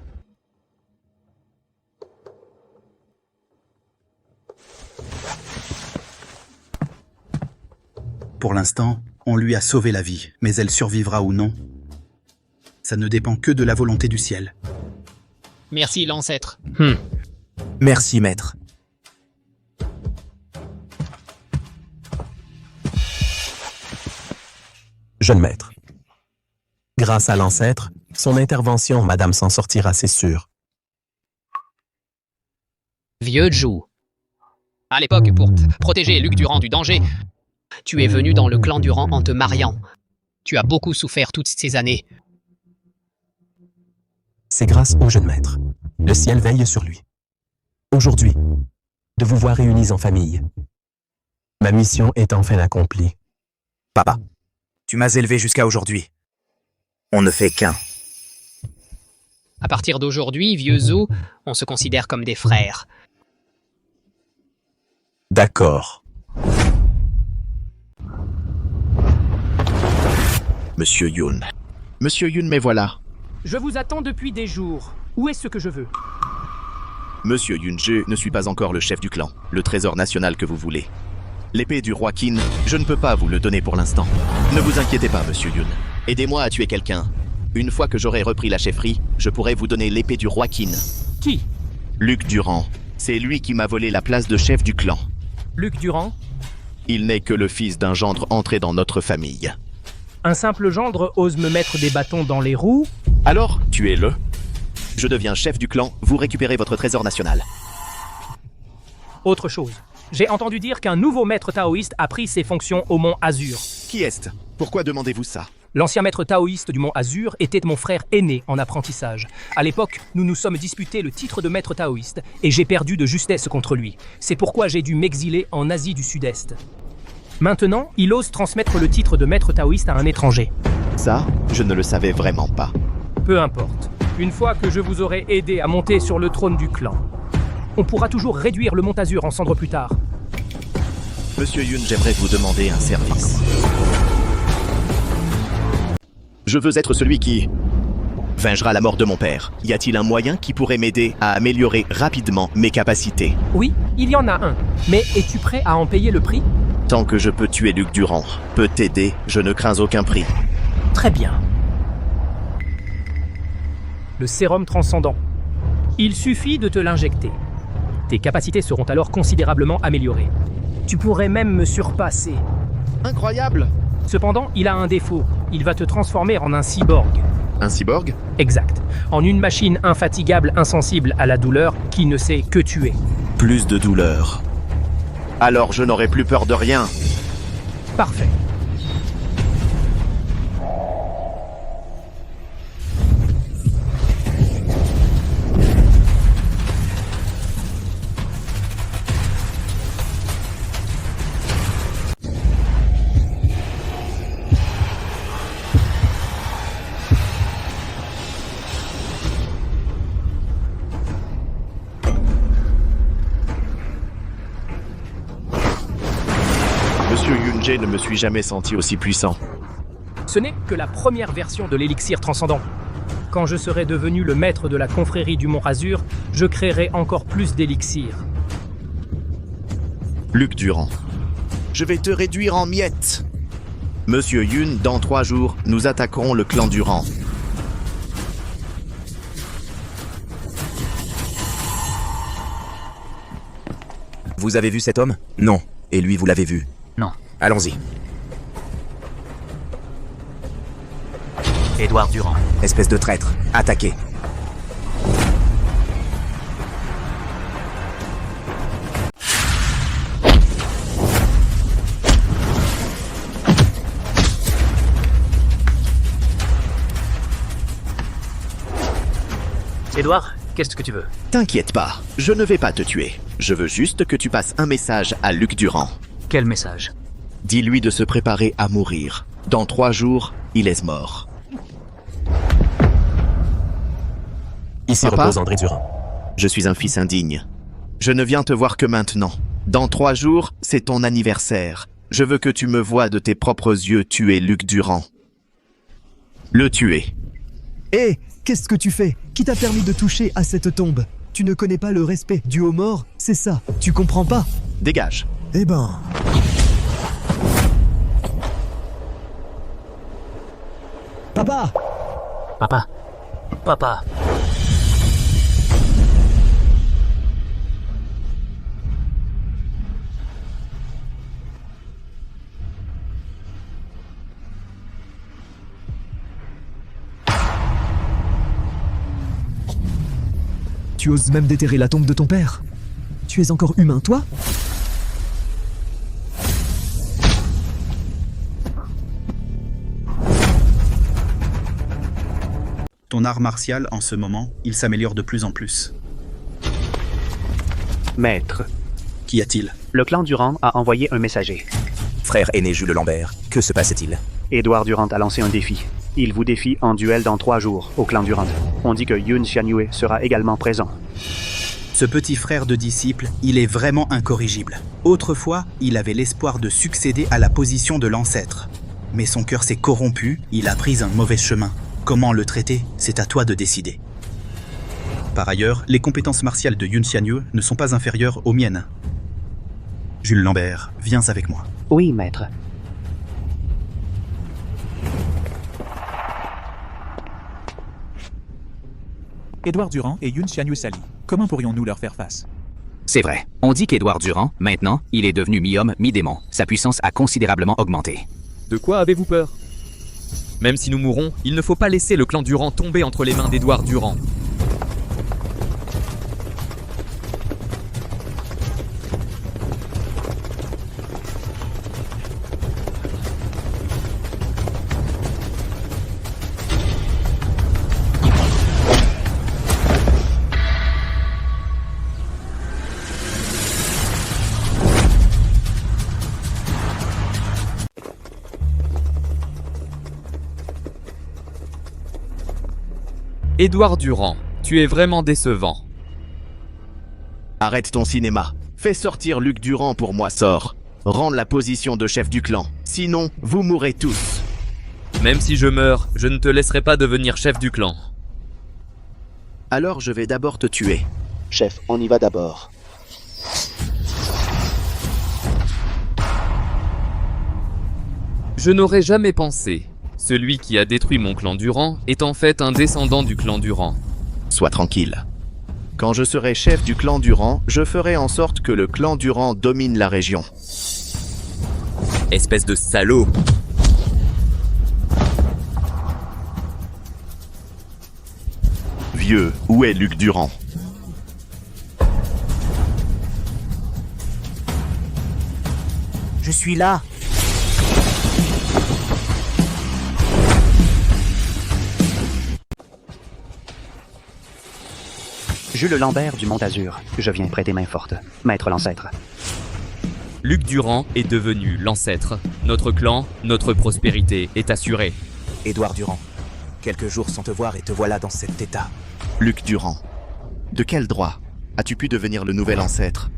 Pour l'instant, on lui a sauvé la vie, mais elle survivra ou non, ça ne dépend que de la volonté du ciel. Merci, l'ancêtre. Merci, maître. Jeune maître. Grâce à l'ancêtre, son intervention, madame s'en sortira, c'est sûr. Vieux Jou. À l'époque, pour protéger Luc Durand du danger, tu es venu dans le clan Durand en te mariant. Tu as beaucoup souffert toutes ces années. C'est grâce au jeune maître. Le ciel veille sur lui. Aujourd'hui, de vous voir réunis en famille. Ma mission est enfin accomplie. Papa, tu m'as élevé jusqu'à aujourd'hui. On ne fait qu'un. À partir d'aujourd'hui, vieux Zou, on se considère comme des frères. D'accord. Monsieur Yun. Monsieur Yun, mais voilà. Je vous attends depuis des jours. Où est ce que je veux? Monsieur Yun, je ne suis pas encore le chef du clan, le trésor national que vous voulez. L'épée du roi Qin, je ne peux pas vous le donner pour l'instant. Ne vous inquiétez pas, monsieur Yun. Aidez-moi à tuer quelqu'un. Une fois que j'aurai repris la chefferie, je pourrai vous donner l'épée du roi Qin. Qui? Luc Durand. C'est lui qui m'a volé la place de chef du clan. Luc Durand? Il n'est que le fils d'un gendre entré dans notre famille. Un simple gendre ose me mettre des bâtons dans les roues? Alors, tuez-le. Je deviens chef du clan, vous récupérez votre trésor national. Autre chose. J'ai entendu dire qu'un nouveau maître taoïste a pris ses fonctions au Mont Azur. Qui est-ce? Pourquoi demandez-vous ça? L'ancien maître taoïste du Mont Azur était mon frère aîné en apprentissage. À l'époque, nous nous sommes disputés le titre de maître taoïste et j'ai perdu de justesse contre lui. C'est pourquoi j'ai dû m'exiler en Asie du Sud-Est. Maintenant, il ose transmettre le titre de maître taoïste à un étranger. Ça, je ne le savais vraiment pas. Peu importe. Une fois que je vous aurai aidé à monter sur le trône du clan, on pourra toujours réduire le Mont Azur en cendres plus tard. Monsieur Yun, j'aimerais vous demander un service. Je veux être celui qui vengera la mort de mon père. Y a-t-il un moyen qui pourrait m'aider à améliorer rapidement mes capacités? Oui, il y en a un. Mais es-tu prêt à en payer le prix? Tant que je peux tuer Luc Durand, peut t'aider, je ne crains aucun prix. Très bien. Le sérum transcendant. Il suffit de te l'injecter. Tes capacités seront alors considérablement améliorées. Tu pourrais même me surpasser. Incroyable! Cependant, il a un défaut. Il va te transformer en un cyborg. Un cyborg? Exact. En une machine infatigable, insensible à la douleur, qui ne sait que tuer. Plus de douleur. Alors je n'aurai plus peur de rien. Parfait. Monsieur Yunje ne me suis jamais senti aussi puissant. Ce n'est que la première version de l'élixir transcendant. Quand je serai devenu le maître de la confrérie du Mont Azur, je créerai encore plus d'élixirs. Luc Durand. Je vais te réduire en miettes. Monsieur Yun, dans 3 jours, nous attaquerons le clan Durand. Vous avez vu cet homme? Non. Et lui, vous l'avez vu? Non. Allons-y. Édouard Durand. Espèce de traître. Attaquez. Édouard, qu'est-ce que tu veux? T'inquiète pas, je ne vais pas te tuer. Je veux juste que tu passes un message à Luc Durand. Quel message? Dis-lui de se préparer à mourir. Dans 3 jours, il est mort. Ici Papa, repose André Durand. Je suis un fils indigne. Je ne viens te voir que maintenant. Dans 3 jours, c'est ton anniversaire. Je veux que tu me voies de tes propres yeux tuer Luc Durand. Le tuer. Hé, qu'est-ce que tu fais? Qui t'a permis de toucher à cette tombe? Tu ne connais pas le respect dû aux morts? C'est ça, tu comprends pas? Dégage. Eh ben... Papa! Papa. Papa. Tu oses même déterrer la tombe de ton père? Tu es encore humain, toi? Ton art martial, en ce moment, il s'améliore de plus en plus. Maître. Qu'y a-t-il? Le clan Durand a envoyé un messager. Frère aîné Jules Lambert, que se passe-t-il? Édouard Durand a lancé un défi. Il vous défie en duel dans 3 jours, au clan Durand. On dit que Yun Xianyue sera également présent. Ce petit frère de disciple, il est vraiment incorrigible. Autrefois, il avait l'espoir de succéder à la position de l'ancêtre. Mais son cœur s'est corrompu, il a pris un mauvais chemin. Comment le traiter, c'est à toi de décider. Par ailleurs, les compétences martiales de Yun Xianyue ne sont pas inférieures aux miennes. Jules Lambert, viens avec moi. Oui, maître. Édouard Durand et Yun Xianyue s'allient. Comment pourrions-nous leur faire face? C'est vrai. On dit qu'Édouard Durand, maintenant, il est devenu mi-homme, mi-démon. Sa puissance a considérablement augmenté. De quoi avez-vous peur? Même si nous mourrons, il ne faut pas laisser le clan Durand tomber entre les mains d'Édouard Durand. Édouard Durand, tu es vraiment décevant. Arrête ton cinéma. Fais sortir Luc Durand pour moi, sors. Rends la position de chef du clan. Sinon, vous mourrez tous. Même si je meurs, je ne te laisserai pas devenir chef du clan. Alors je vais d'abord te tuer. Chef, on y va d'abord. Je n'aurais jamais pensé. Celui qui a détruit mon clan Durand est en fait un descendant du clan Durand. Sois tranquille. Quand je serai chef du clan Durand, je ferai en sorte que le clan Durand domine la région. Espèce de salaud! Vieux, où est Luc Durand? Je suis là. Jules Lambert du Mont Azur, je viens prêter main forte. Maître l'ancêtre. Luc Durand est devenu l'ancêtre. Notre clan, notre prospérité est assurée. Édouard Durand, quelques jours sans te voir et te voilà dans cet état. Luc Durand, de quel droit as-tu pu devenir le nouvel ancêtre?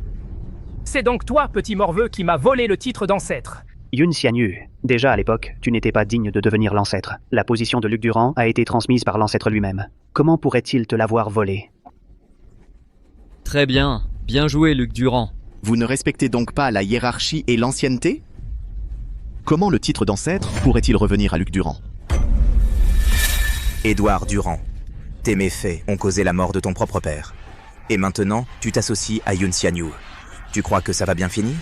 C'est donc toi, petit morveux, qui m'a volé le titre d'ancêtre. Yun Xianyue, déjà à l'époque, tu n'étais pas digne de devenir l'ancêtre. La position de Luc Durand a été transmise par l'ancêtre lui-même. Comment pourrait-il te l'avoir volé? Très bien. Bien joué, Luc Durand. Vous ne respectez donc pas la hiérarchie et l'ancienneté? Comment le titre d'ancêtre pourrait-il revenir à Luc Durand? Édouard Durand, tes méfaits ont causé la mort de ton propre père. Et maintenant, tu t'associes à Yun Xianyue. Tu crois que ça va bien finir?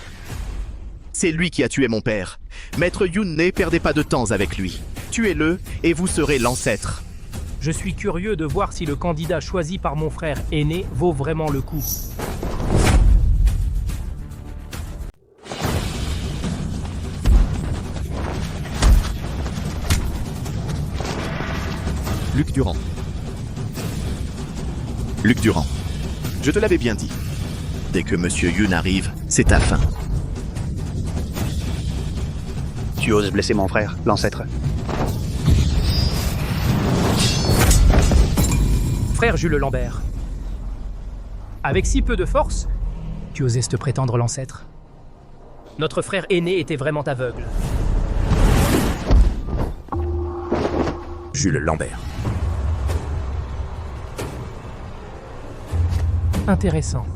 C'est lui qui a tué mon père. Maître Yun, ne perdez pas de temps avec lui. Tuez-le et vous serez l'ancêtre. Je suis curieux de voir si le candidat choisi par mon frère aîné vaut vraiment le coup. Luc Durand. Luc Durand, je te l'avais bien dit. Dès que Monsieur Yun arrive, c'est ta fin. Tu oses blesser mon frère, l'ancêtre. Frère Jules Lambert. Avec si peu de force, tu osais te prétendre l'ancêtre. Notre frère aîné était vraiment aveugle. Jules Lambert. Intéressant.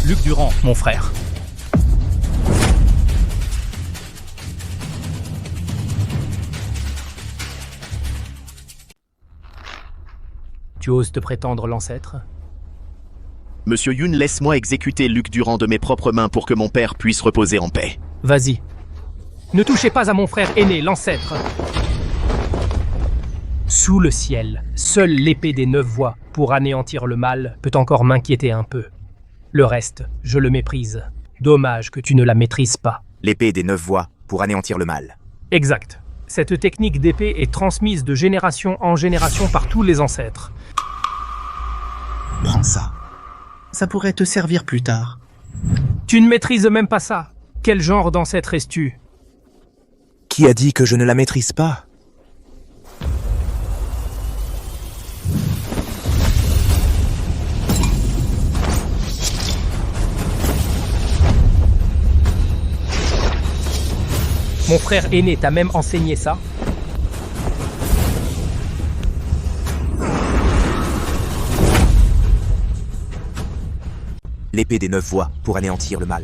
Luc Durand, mon frère. Tu oses te prétendre l'ancêtre? Monsieur Yun, laisse-moi exécuter Luc Durand de mes propres mains pour que mon père puisse reposer en paix. Vas-y. Ne touchez pas à mon frère aîné, l'ancêtre. Sous le ciel, seule l'épée des 9 voies pour anéantir le mal peut encore m'inquiéter un peu. Le reste, je le méprise. Dommage que tu ne la maîtrises pas. L'épée des 9 voies pour anéantir le mal. Exact. Cette technique d'épée est transmise de génération en génération par tous les ancêtres. Prends ça. Ça pourrait te servir plus tard. Tu ne maîtrises même pas ça. Quel genre d'ancêtre es-tu? Qui a dit que je ne la maîtrise pas? Mon frère aîné t'a même enseigné ça? L'épée des 9 voies pour anéantir le mal.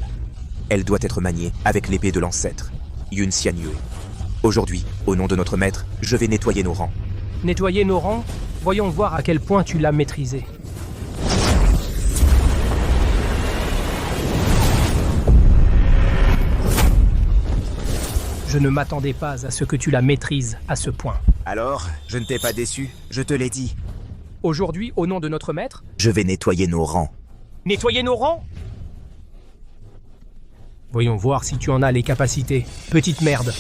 Elle doit être maniée avec l'épée de l'ancêtre, Yun Xianyue. Aujourd'hui, au nom de notre maître, je vais nettoyer nos rangs. Nettoyer nos rangs? Voyons voir à quel point tu l'as maîtrisé. Je ne m'attendais pas à ce que tu la maîtrises à ce point. Alors, je ne t'ai pas déçu, je te l'ai dit. Aujourd'hui, au nom de notre maître, je vais nettoyer nos rangs. Nettoyer nos rangs? Voyons voir si tu en as les capacités. Petite merde.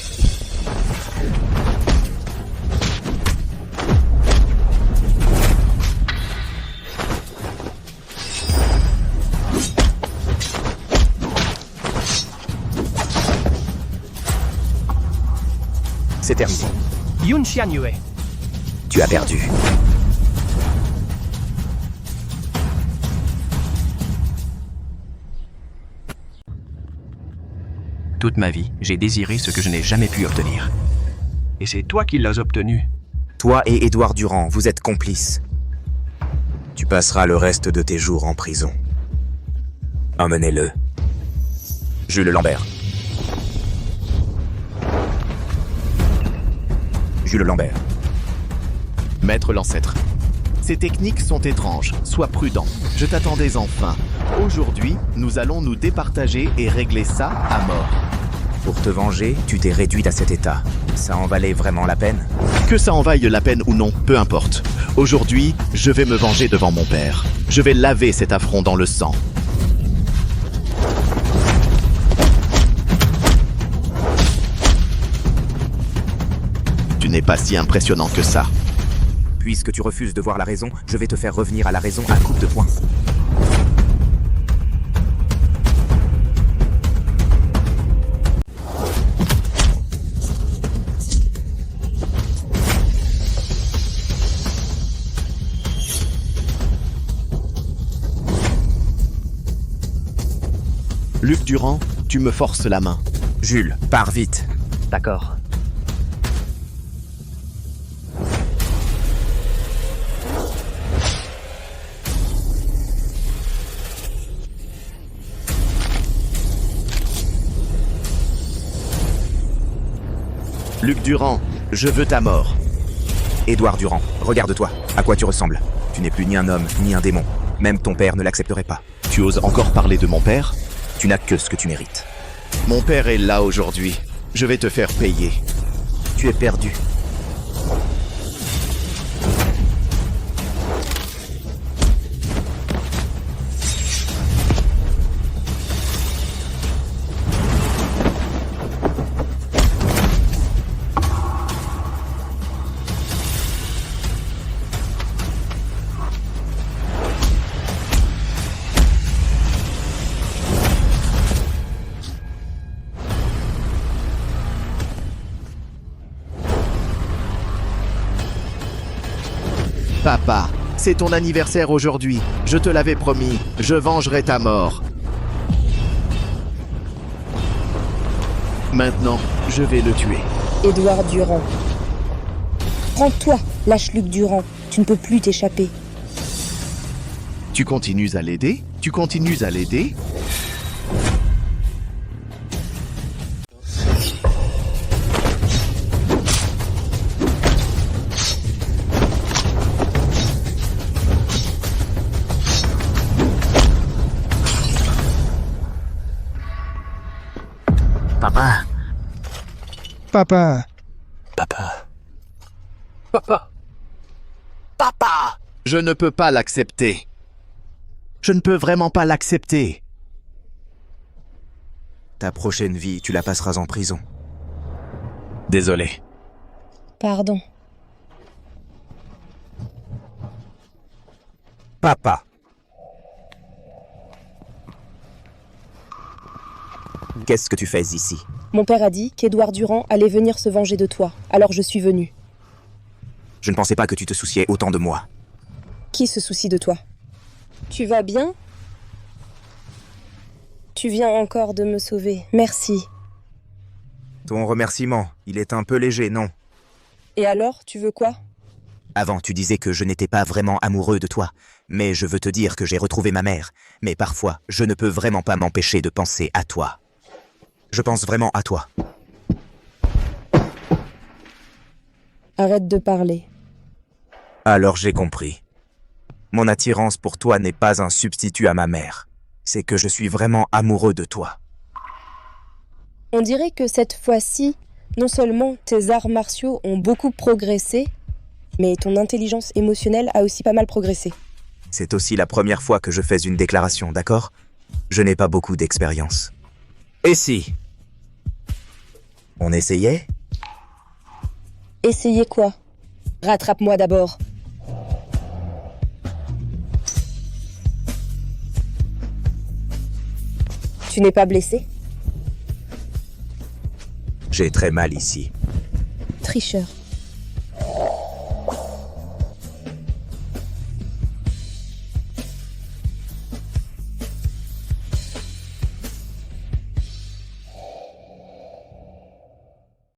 C'est terminé. Yun Xianyue. Tu as perdu. Toute ma vie, j'ai désiré ce que je n'ai jamais pu obtenir. Et c'est toi qui l'as obtenu. Toi et Édouard Durand, vous êtes complices. Tu passeras le reste de tes jours en prison. Emmenez-le. Jules Lambert. Jules Lambert. Maître l'ancêtre. Ces techniques sont étranges, sois prudent. Je t'attendais enfin. Aujourd'hui, nous allons nous départager et régler ça à mort. Pour te venger, tu t'es réduite à cet état. Ça en valait vraiment la peine? Que ça en vaille la peine ou non, peu importe. Aujourd'hui, je vais me venger devant mon père. Je vais laver cet affront dans le sang. Tu n'es pas si impressionnant que ça. Puisque tu refuses de voir la raison, je vais te faire revenir à la raison à coups de poing. Luc Durand, tu me forces la main. Jules, pars vite. D'accord. Luc Durand, je veux ta mort. Édouard Durand, regarde-toi. À quoi tu ressembles? Tu n'es plus ni un homme, ni un démon. Même ton père ne l'accepterait pas. Tu oses encore parler de mon père? Tu n'as que ce que tu mérites. Mon père est là aujourd'hui. Je vais te faire payer. Tu es perdu. Papa, c'est ton anniversaire aujourd'hui. Je te l'avais promis, je vengerai ta mort. Maintenant, je vais le tuer. Édouard Durand. Prends-toi, lâche Luc Durand. Tu ne peux plus t'échapper. Tu continues à l'aider? Tu continues à l'aider? Papa, Papa. Papa. Papa. Papa! Je ne peux pas l'accepter. Je ne peux vraiment pas l'accepter. Ta prochaine vie, tu la passeras en prison. Désolé. Pardon. Papa. Qu'est-ce que tu fais ici? Mon père a dit qu'Édouard Durand allait venir se venger de toi, alors je suis venue. Je ne pensais pas que tu te souciais autant de moi. Qui se soucie de toi? Tu vas bien? Tu viens encore de me sauver, merci. Ton remerciement, il est un peu léger, non? Et alors, tu veux quoi? Avant, tu disais que je n'étais pas vraiment amoureux de toi, mais je veux te dire que j'ai retrouvé ma mère. Mais parfois, je ne peux vraiment pas m'empêcher de penser à toi. Je pense vraiment à toi. Arrête de parler. Alors j'ai compris. Mon attirance pour toi n'est pas un substitut à ma mère. C'est que je suis vraiment amoureux de toi. On dirait que cette fois-ci, non seulement tes arts martiaux ont beaucoup progressé, mais ton intelligence émotionnelle a aussi pas mal progressé. C'est aussi la première fois que je fais une déclaration, d'accord? Je n'ai pas beaucoup d'expérience. Et si on essayait? Essayez quoi? Rattrape-moi d'abord. Tu n'es pas blessé? J'ai très mal ici. Tricheur.